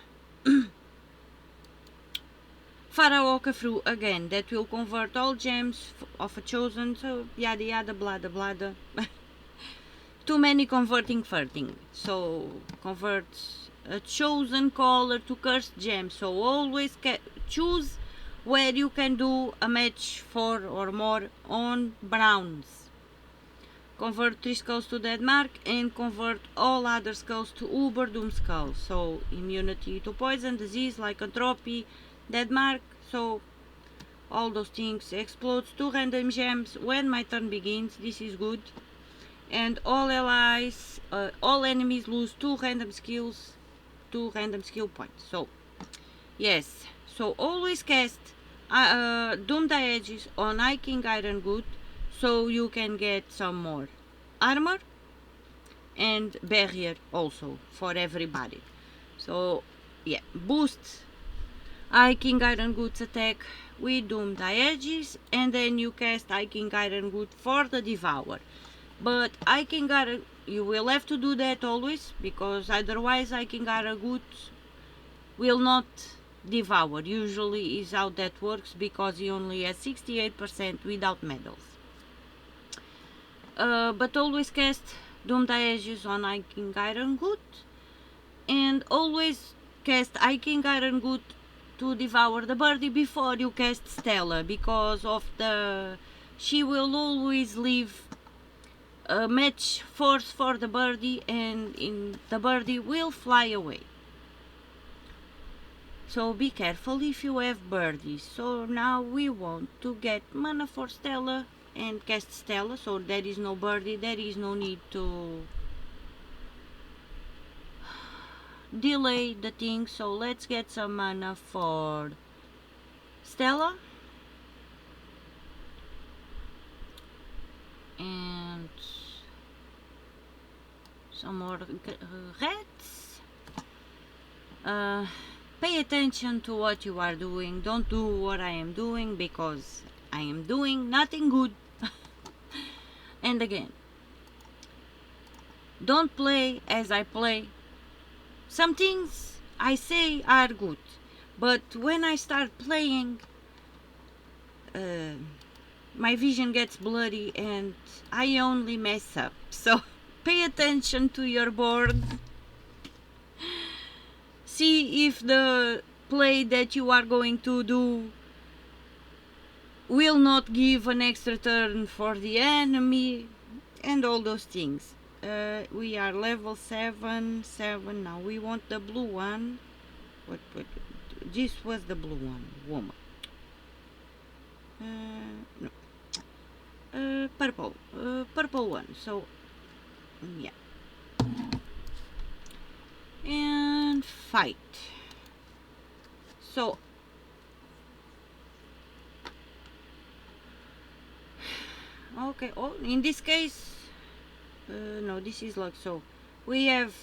Pharaoh Kafru again, that will convert all gems of a chosen, so yada yada blada blada. Too many converting farting. So converts a chosen color to cursed gem. So always choose where you can do a match 4 or more on browns. Convert 3 skulls to dead mark and convert all other skulls to Uber Doom skulls. So immunity to poison, disease, lycanthropy, dead mark. So all those things. Explodes 2 random gems when my turn begins. This is good. And all allies, all enemies lose 2 random skill points. So yes, so always cast Doom Dieges on King Iron Good, so you can get some more armor and barrier also for everybody. So yeah, boost King Iron Good's attack with Doom Dieges, and then you cast King Iron Good for the devour. But King Iron, you will have to do that always, because otherwise King Iron Good will not devour. Usually is how that works, because he only has 68% without medals. But always cast Doom Dieges on King Iron Good, and always cast King Iron Good to devour the birdie before you cast Stella, because of she will always leave a match force for the birdie, and the birdie will fly away. So be careful if you have birdies. So now we want to get mana for Stella and cast Stella. So there is no birdie, there is no need to delay the thing. So let's get some mana for Stella. And some more reds. Pay attention to what you are doing. Don't do what I am doing, because I am doing nothing good. And again, don't play as I play. Some things I say are good, but when I start playing, my vision gets blurry and I only mess up, so pay attention to your board. See if the play that you are going to do will not give an extra turn for the enemy and all those things. We are level 7 now. We want the blue one. What this was the blue one, woman. No. Purple one. So yeah, and fight. So okay, oh, in this case no, this is like, so we have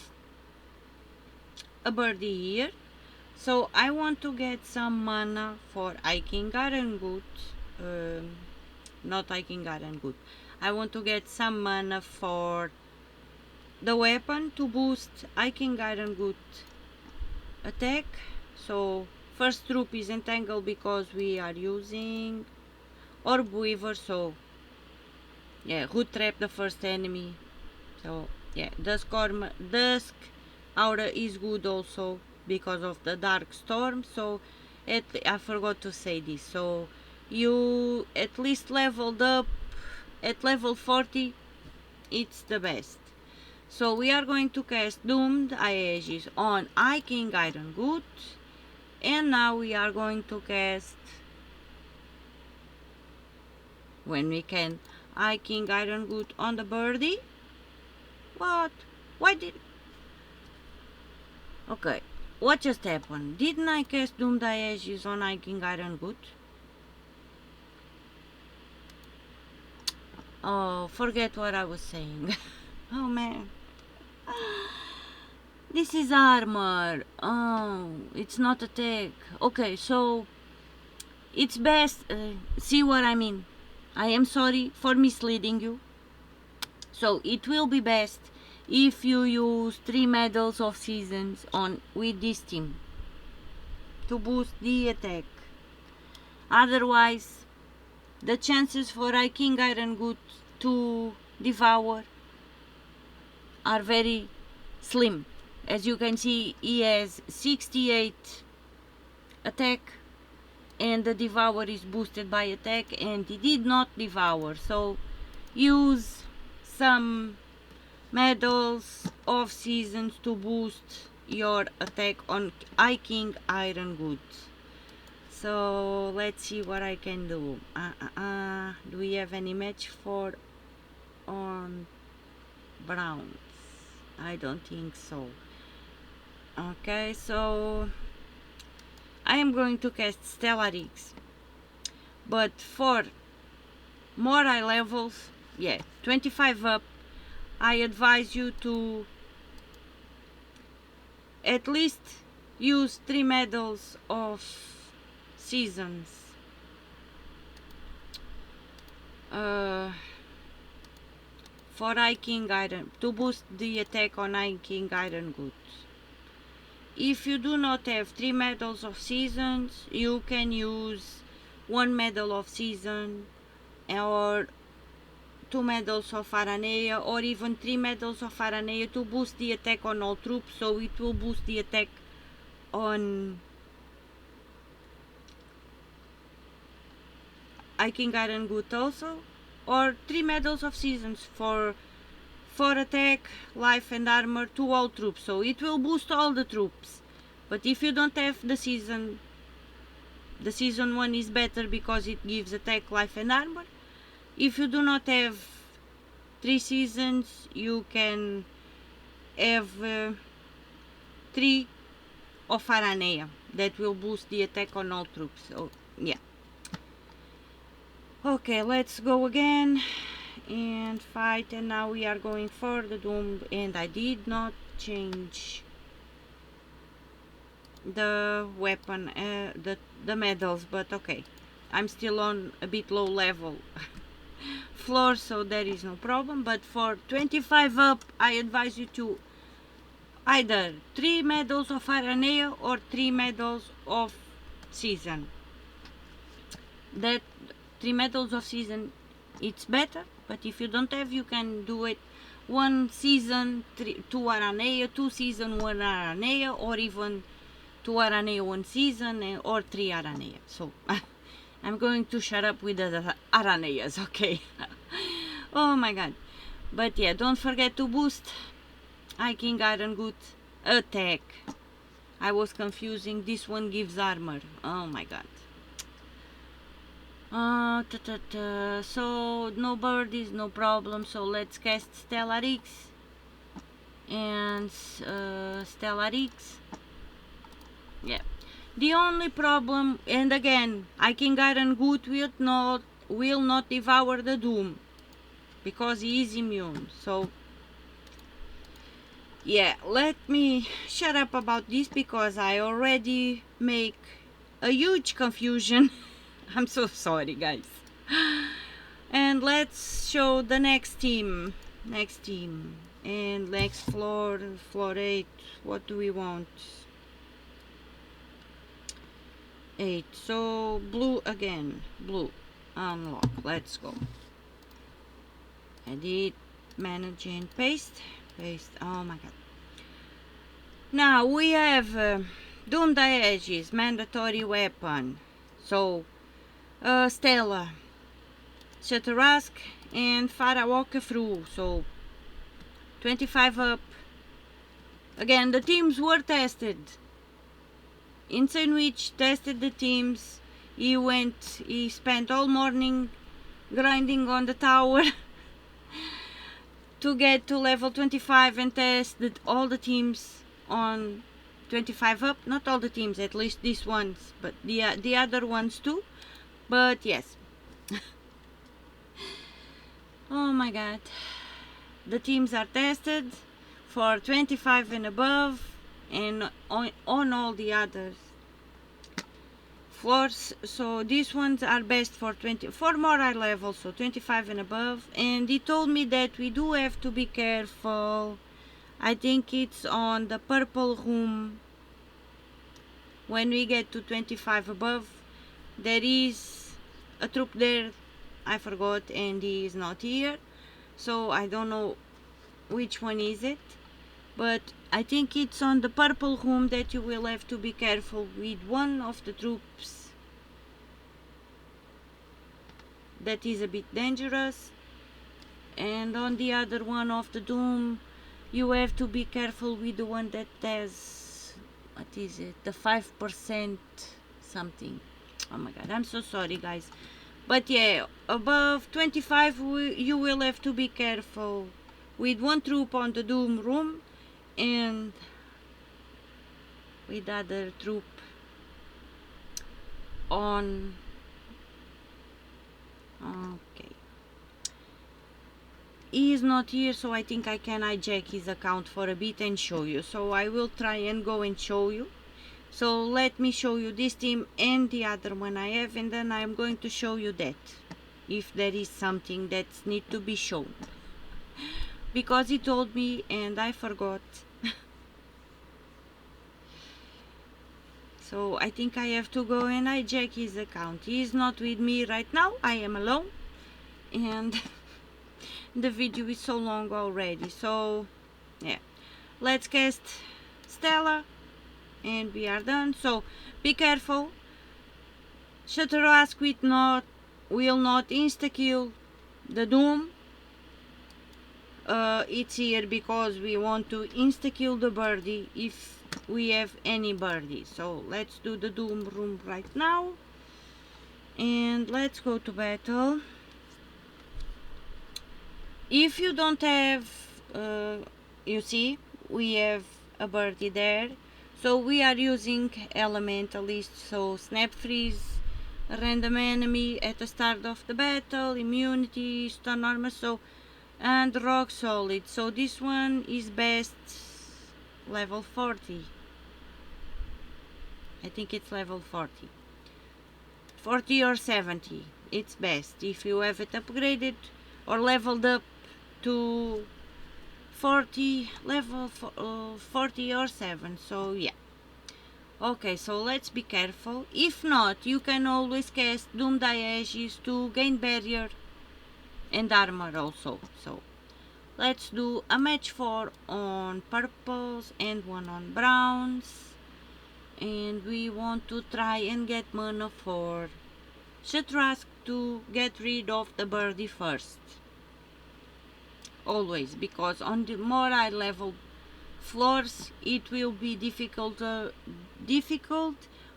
a birdie here, so I want to get some mana for hiking Iron Good. Not hiking Iron Good, I want to get some mana for the weapon to boost hiking Iron Good attack. So first troop is entangled because we are using Orb Weaver, so yeah, Hood Trap the first enemy. So yeah, Dusk Aura is good also because of the Dark Storm. So I forgot to say this, so you at least leveled up at level 40, it's the best. So we are going to cast Doomed Aegis on hiking Iron Good, and now we are going to cast, when we can, hiking Iron Good on the birdie. What? Why did... Okay, what just happened? Didn't I cast Doomed Aegis on hiking Iron Good? Oh, forget what I was saying. Oh man. This is armor. Oh, it's not attack. Okay, so it's best. See what I mean? I am sorry for misleading you. So it will be best if you use 3 medals of seasons on with this team to boost the attack. Otherwise, the chances for hiking Iron Good to devour are very slim. As you can see, he has 68 attack and the devour is boosted by attack, and he did not devour. So use some medals of seasons to boost your attack on hiking Iron Good. So let's see what I can do. Do we have any match for on Browns? I don't think so. Okay, so I am going to cast Stellarix, but for more high levels, yeah, 25 up, I advise you to at least use 3 medals of seasons. For hiking Iron, to boost the attack on hiking Iron Good. If you do not have 3 medals of seasons, you can use 1 medal of season, or 2 medals of Aranea, or even 3 medals of Aranea to boost the attack on all troops, so it will boost the attack on hiking Iron Good also, or 3 medals of seasons for attack, life and armor to all troops, so it will boost all the troops. But if you don't have the season one is better because it gives attack, life and armor. If you do not have 3 seasons, you can have 3 of Aranea that will boost the attack on all troops. So yeah. Okay, let's go again and fight, and now we are going for the Doom, and I did not change the weapon, the medals, but okay, I'm still on a bit low level floor, so there is no problem. But for 25 up, I advise you to either 3 medals of Aranea or 3 medals of season. That 3 medals of season, it's better. But if you don't have, you can do it 1 season 2 Aranea, 2 season 1 Aranea, or even 2 Aranea 1 season, or 3 Aranea. So I'm going to shut up with the Araneas, okay? Oh my god. But yeah, don't forget to boost High King Iron Good attack. I was confusing. This one gives armor. Oh my god. So no birdies, no problem. So let's cast Stellar X and Stellar X. Yeah. The only problem, and again, High King Iron Good will not devour the Doom because he is immune. So yeah, let me shut up about this because I already make a huge confusion. I'm so sorry, guys. And let's show the next team. And next floor 8. What do we want? 8. So blue again. Blue. Unlock. Let's go. Edit, manage, and paste. Oh my god. Now we have Doom Diege's mandatory weapon. So Stella, Shatarask, and Farah Walker through. So 25 up. Again, the teams were tested. Insane Witch tested the teams. He spent all morning grinding on the tower to get to level 25 and tested all the teams on 25 up. Not all the teams, at least these ones, but the other ones too. But yes. Oh my god. The teams are tested for 25 and above, and on all the others floors. So these ones are best for more high levels, so 25 and above. And he told me that we do have to be careful. I think it's on the purple room. When we get to 25 above, there is a troop there, I forgot, and he is not here, so I don't know which one is it, but I think it's on the purple room that you will have to be careful with one of the troops that is a bit dangerous, and on the other one of the Doom you have to be careful with the one that has, what is it, the 5% something. Oh my god, I'm so sorry guys. But yeah, above 25 you will have to be careful with one troop on the Doom room and with other troop on. Okay, he is not here, so I think I can hijack his account for a bit and show you. So I will try and go and show you. So let me show you this team and the other one I have, and then I'm going to show you that, if there is something that needs to be shown, because he told me and I forgot. So I think I have to go and hijack his account. He is not with me right now, I am alone, and the video is so long already. So yeah, let's cast Stella and we are done. So be careful. Shatarask will not insta-kill the Doom. It's here because we want to insta-kill the birdie if we have any birdie. So let's do the Doom room right now and let's go to battle. If you don't have, you see we have a birdie there, so we are using elementalist. So snap freeze, random enemy at the start of the battle, immunity, stun armor, so, and rock solid. So this one is best level 40. I think it's level 40 or 70. It's best if you have it upgraded or leveled up to 40, level 40 or 7. So yeah, Okay, so let's be careful. If not, you can always cast Doom Dieges to gain barrier and armor also. So let's do a match 4 on purples and 1 on browns. And we want to try and get mana for Shatrask to get rid of the birdie first. Always, because on the more high level floors it will be difficult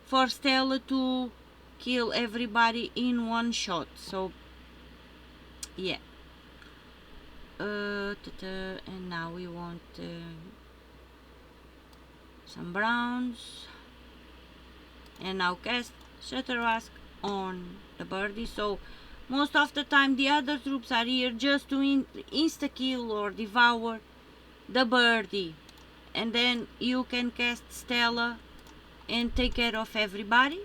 for Stella to kill everybody in one shot. So yeah. And now we want some browns, and now cast Shatterwask on the birdie. So most of the time the other troops are here just to insta kill or devour the birdie, and then you can cast Stella and take care of everybody.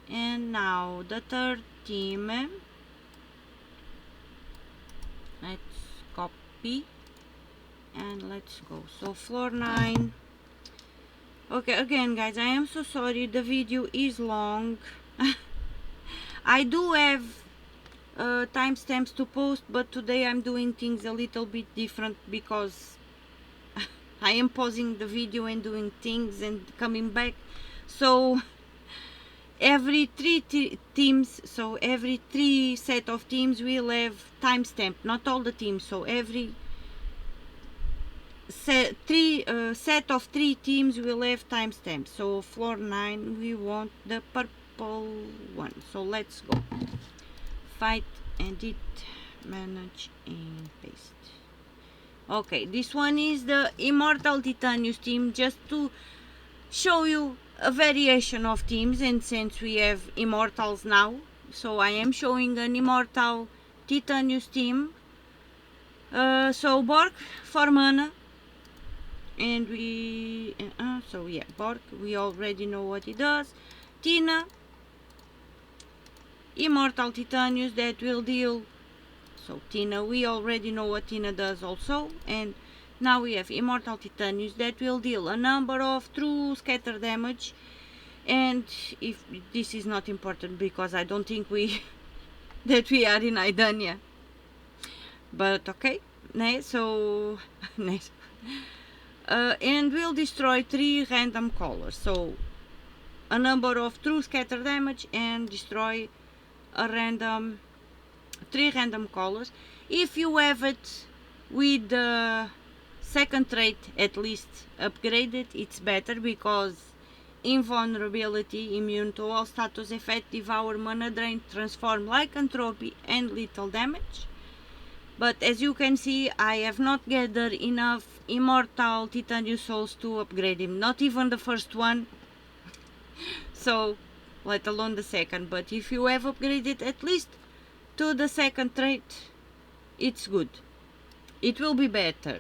And now the third team, let's copy and let's go. So floor 9. Okay, again guys, I am so sorry the video is long. I do have timestamps to post, but today I'm doing things a little bit different because I am pausing the video and doing things and coming back. So every 3 teams, so every 3 set of teams will have timestamp, not all the teams. So every set of 3 teams will have timestamp. So floor 9 we want the purple one. So let's go. Fight, edit, manage and paste. Okay, this one is the Immortal Titanius team, just to show you a variation of teams. And since we have immortals now, so I am showing an Immortal Titanius team. So Borg for mana, and we so yeah, Borg, we already know what he does. Tina, Immortal Titanius, that will deal, so Tina, we already know what Tina does also. And now we have Immortal Titanius that will deal a number of true scatter damage. And if this is not important because I don't think we that we are in Idania, but okay. So and will destroy 3 random colors, so a number of true scatter damage and destroy a random 3 random colors. If you have it with the second trait at least upgraded, it's better, because invulnerability, immune to all status effect, devour, mana drain, transform, lycanthropy and lethal damage. But as you can see, I have not gathered enough Immortal Titanius souls to upgrade him, not even the first one, so let alone the second. But if you have upgraded at least to the second trait, it's good, it will be better.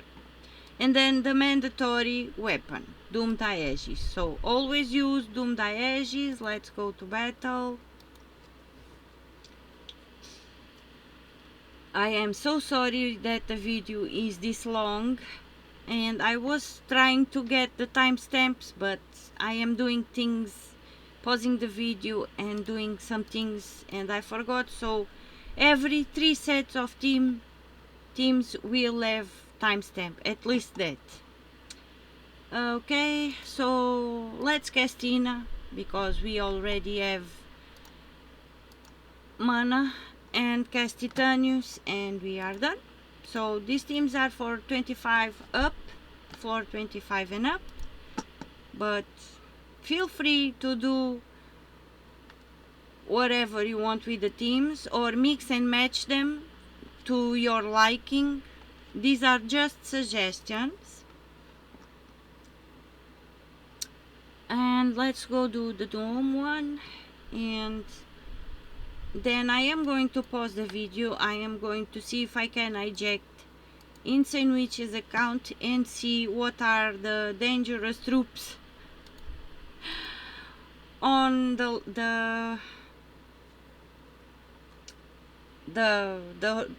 And then the mandatory weapon, Doom Dieges, so always use Doom Dieges. Let's go to battle. I am so sorry that the video is this long, and I was trying to get the timestamps, but I am doing things, pausing the video and doing some things, and I forgot. So every 3 sets of teams will have timestamp, at least that. Okay, so let's cast Tina because we already have mana, and cast Titanius, and we are done. So these teams are for 25 up, floor 25 and up, but feel free to do whatever you want with the teams, or mix and match them to your liking. These are just suggestions. And let's go do the Doom one, and then I am going to pause the video. I am going to see if I can eject Insane Witch's account and see what are the dangerous troops on the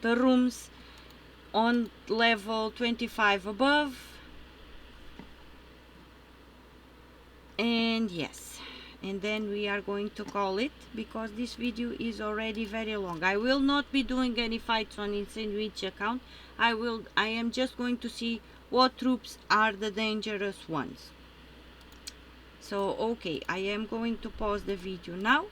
rooms on level 25 above. And yes, and then we are going to call it, because this video is already very long. I will not be doing any fights on Insane Witch account. I am just going to see what troops are the dangerous ones. So okay, I am going to pause the video now,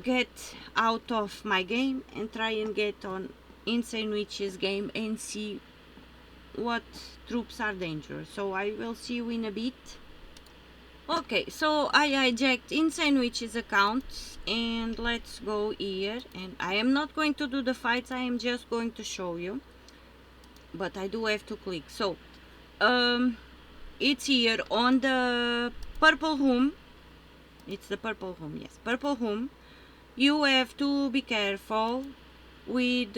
get out of my game and try and get on Insane Witch's game and see what troops are dangerous. So I will see you in a bit. Okay, so I hijacked Insane Witch's account and let's go here. And I am not going to do the fights, I am just going to show you, but I do have to click. So it's here on the purple home. It's the purple home, yes, purple home. You have to be careful with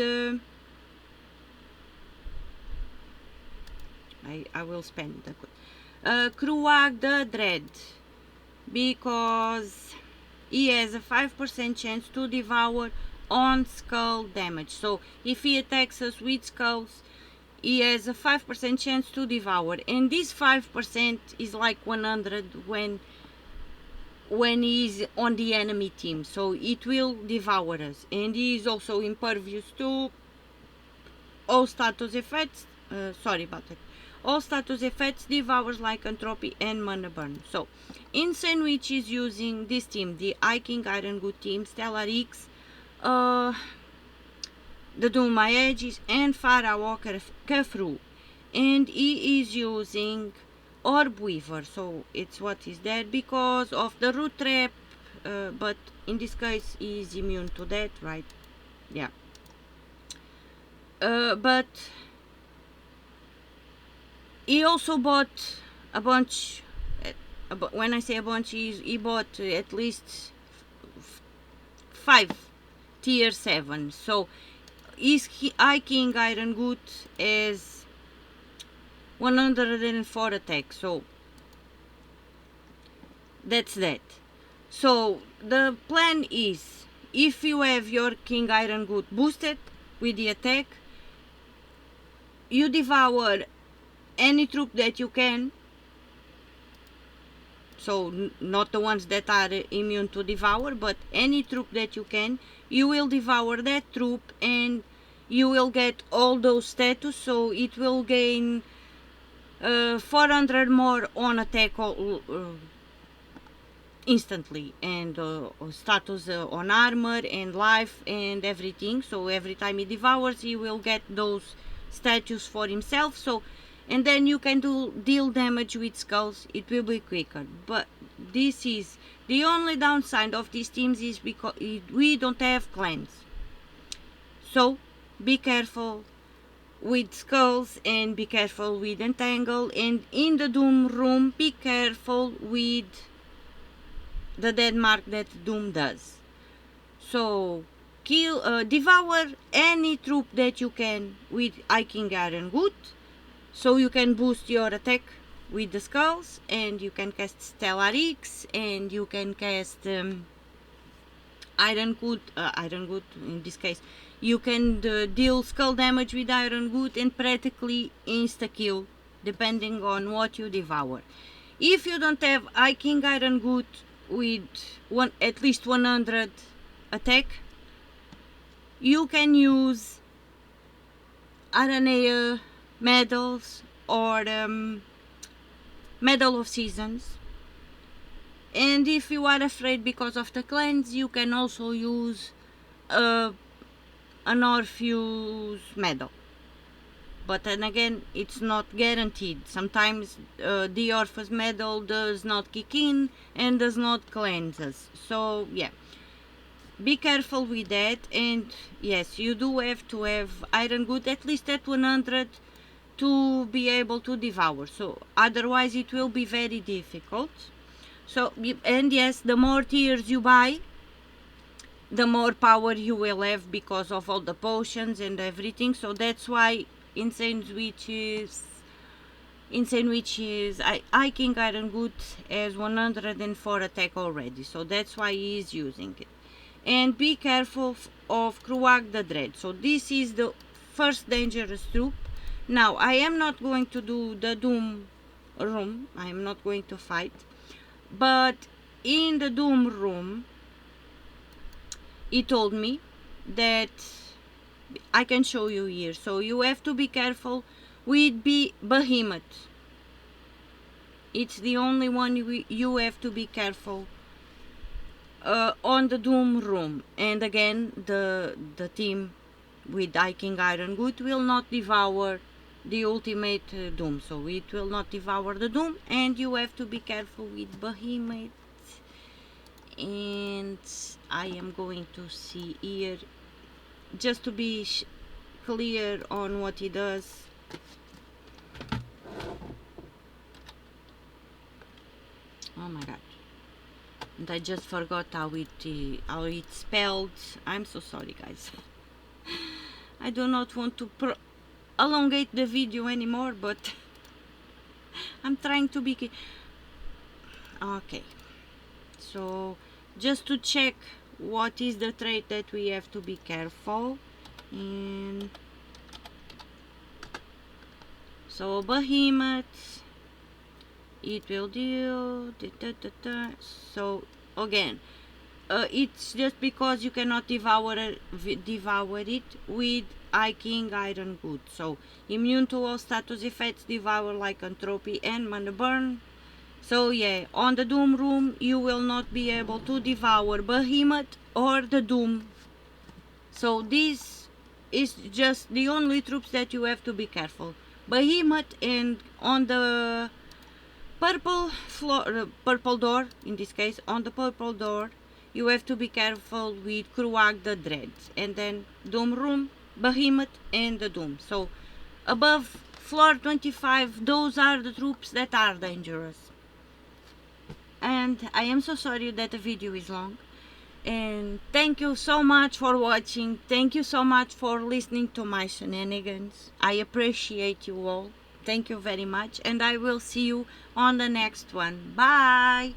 I will spend the Cruag the Dread, because he has a 5% chance to devour on skull damage. So if he attacks us with skulls, he has a 5% chance to devour, and this 5% is like 100 when he's on the enemy team, so it will devour us. And he is also impervious to all status effects. Sorry about that. All status effects, devours, lycanthropy, and mana burn. So Insane Witch is using this team, the Hiking Iron Good team, Stellar X, the Doom My Edges, and Farah Walker Kafru. And he is using Orb Weaver, so it's what is there because of the root trap, but in this case he is immune to that, right? Yeah. But he also bought a bunch, when I say a bunch, he bought at least 5 tier 7. So his Hiking Iron Good is 104 attack, so that's that. So the plan is, if you have your King Iron Good boosted with the attack, you devour any troop that you can, so not the ones that are immune to devour, but any troop that you can, you will devour that troop and you will get all those status. So it will gain 400 more on attack instantly, and status on armor and life and everything. So every time he devours, he will get those status for himself. So, and then you can deal damage with skulls. It will be quicker. But this is the only downside of these teams, is because we don't have clans. So be careful with skulls and be careful with entangle, and in the doom room be careful with the dead mark that doom does. So devour any troop that you can with Hiking Iron Good, so you can boost your attack with the skulls, and you can cast Stellar X, and you can cast Iron Good in this case. You can deal skull damage with Iron Good and practically insta kill depending on what you devour. If you don't have Hiking Iron Good with at least 100 attack, you can use Aranea medals or Medal of Seasons. And if you are afraid because of the clans, you can also use an Orpheus medal, but then again, it's not guaranteed. Sometimes the Orpheus medal does not kick in and does not cleanse us. So yeah, be careful with that. And yes, you do have to have Iron Good at least at 100 to be able to devour, so otherwise it will be very difficult. So, and yes, the more tiers you buy, the more power you will have because of all the potions and everything. So that's why Insane Witch is Hiking Iron Good has 104 attack already, so that's why he is using it. And be careful of Cruag the Dread. So this is the first dangerous troop. Now I am not going to do the Doom room. I am not going to fight. But in the Doom room, he told me that I can show you here. So you have to be careful with Behemoth. It's the only one you have to be careful on the Doom room. And again, the team with King Iron Good will not devour the ultimate Doom. So it will not devour the Doom, and you have to be careful with Behemoth. And I am going to see here, just to be clear on what he does. Oh my god, and I just forgot how it's spelled. I'm so sorry, guys. I do not want to elongate the video anymore, but I'm trying to be okay. So just to check what is the trait that we have to be careful. And so Behemoth, it will do so again, it's just because you cannot devour it with King Iron Good. So immune to all status effects, devour, lycanthropy, and mana burn. So yeah, on the Doom room you will not be able to devour Behemoth or the Doom. So this is just the only troops that you have to be careful. Behemoth, and on the purple floor, purple door, in this case, on the purple door, you have to be careful with Kruag the Dread. And then Doom room, Behemoth, and the Doom. So above floor 25, those are the troops that are dangerous. And I am so sorry that the video is long. And thank you so much for watching. Thank you so much for listening to my shenanigans. I appreciate you all. Thank you very much. And I will see you on the next one. Bye.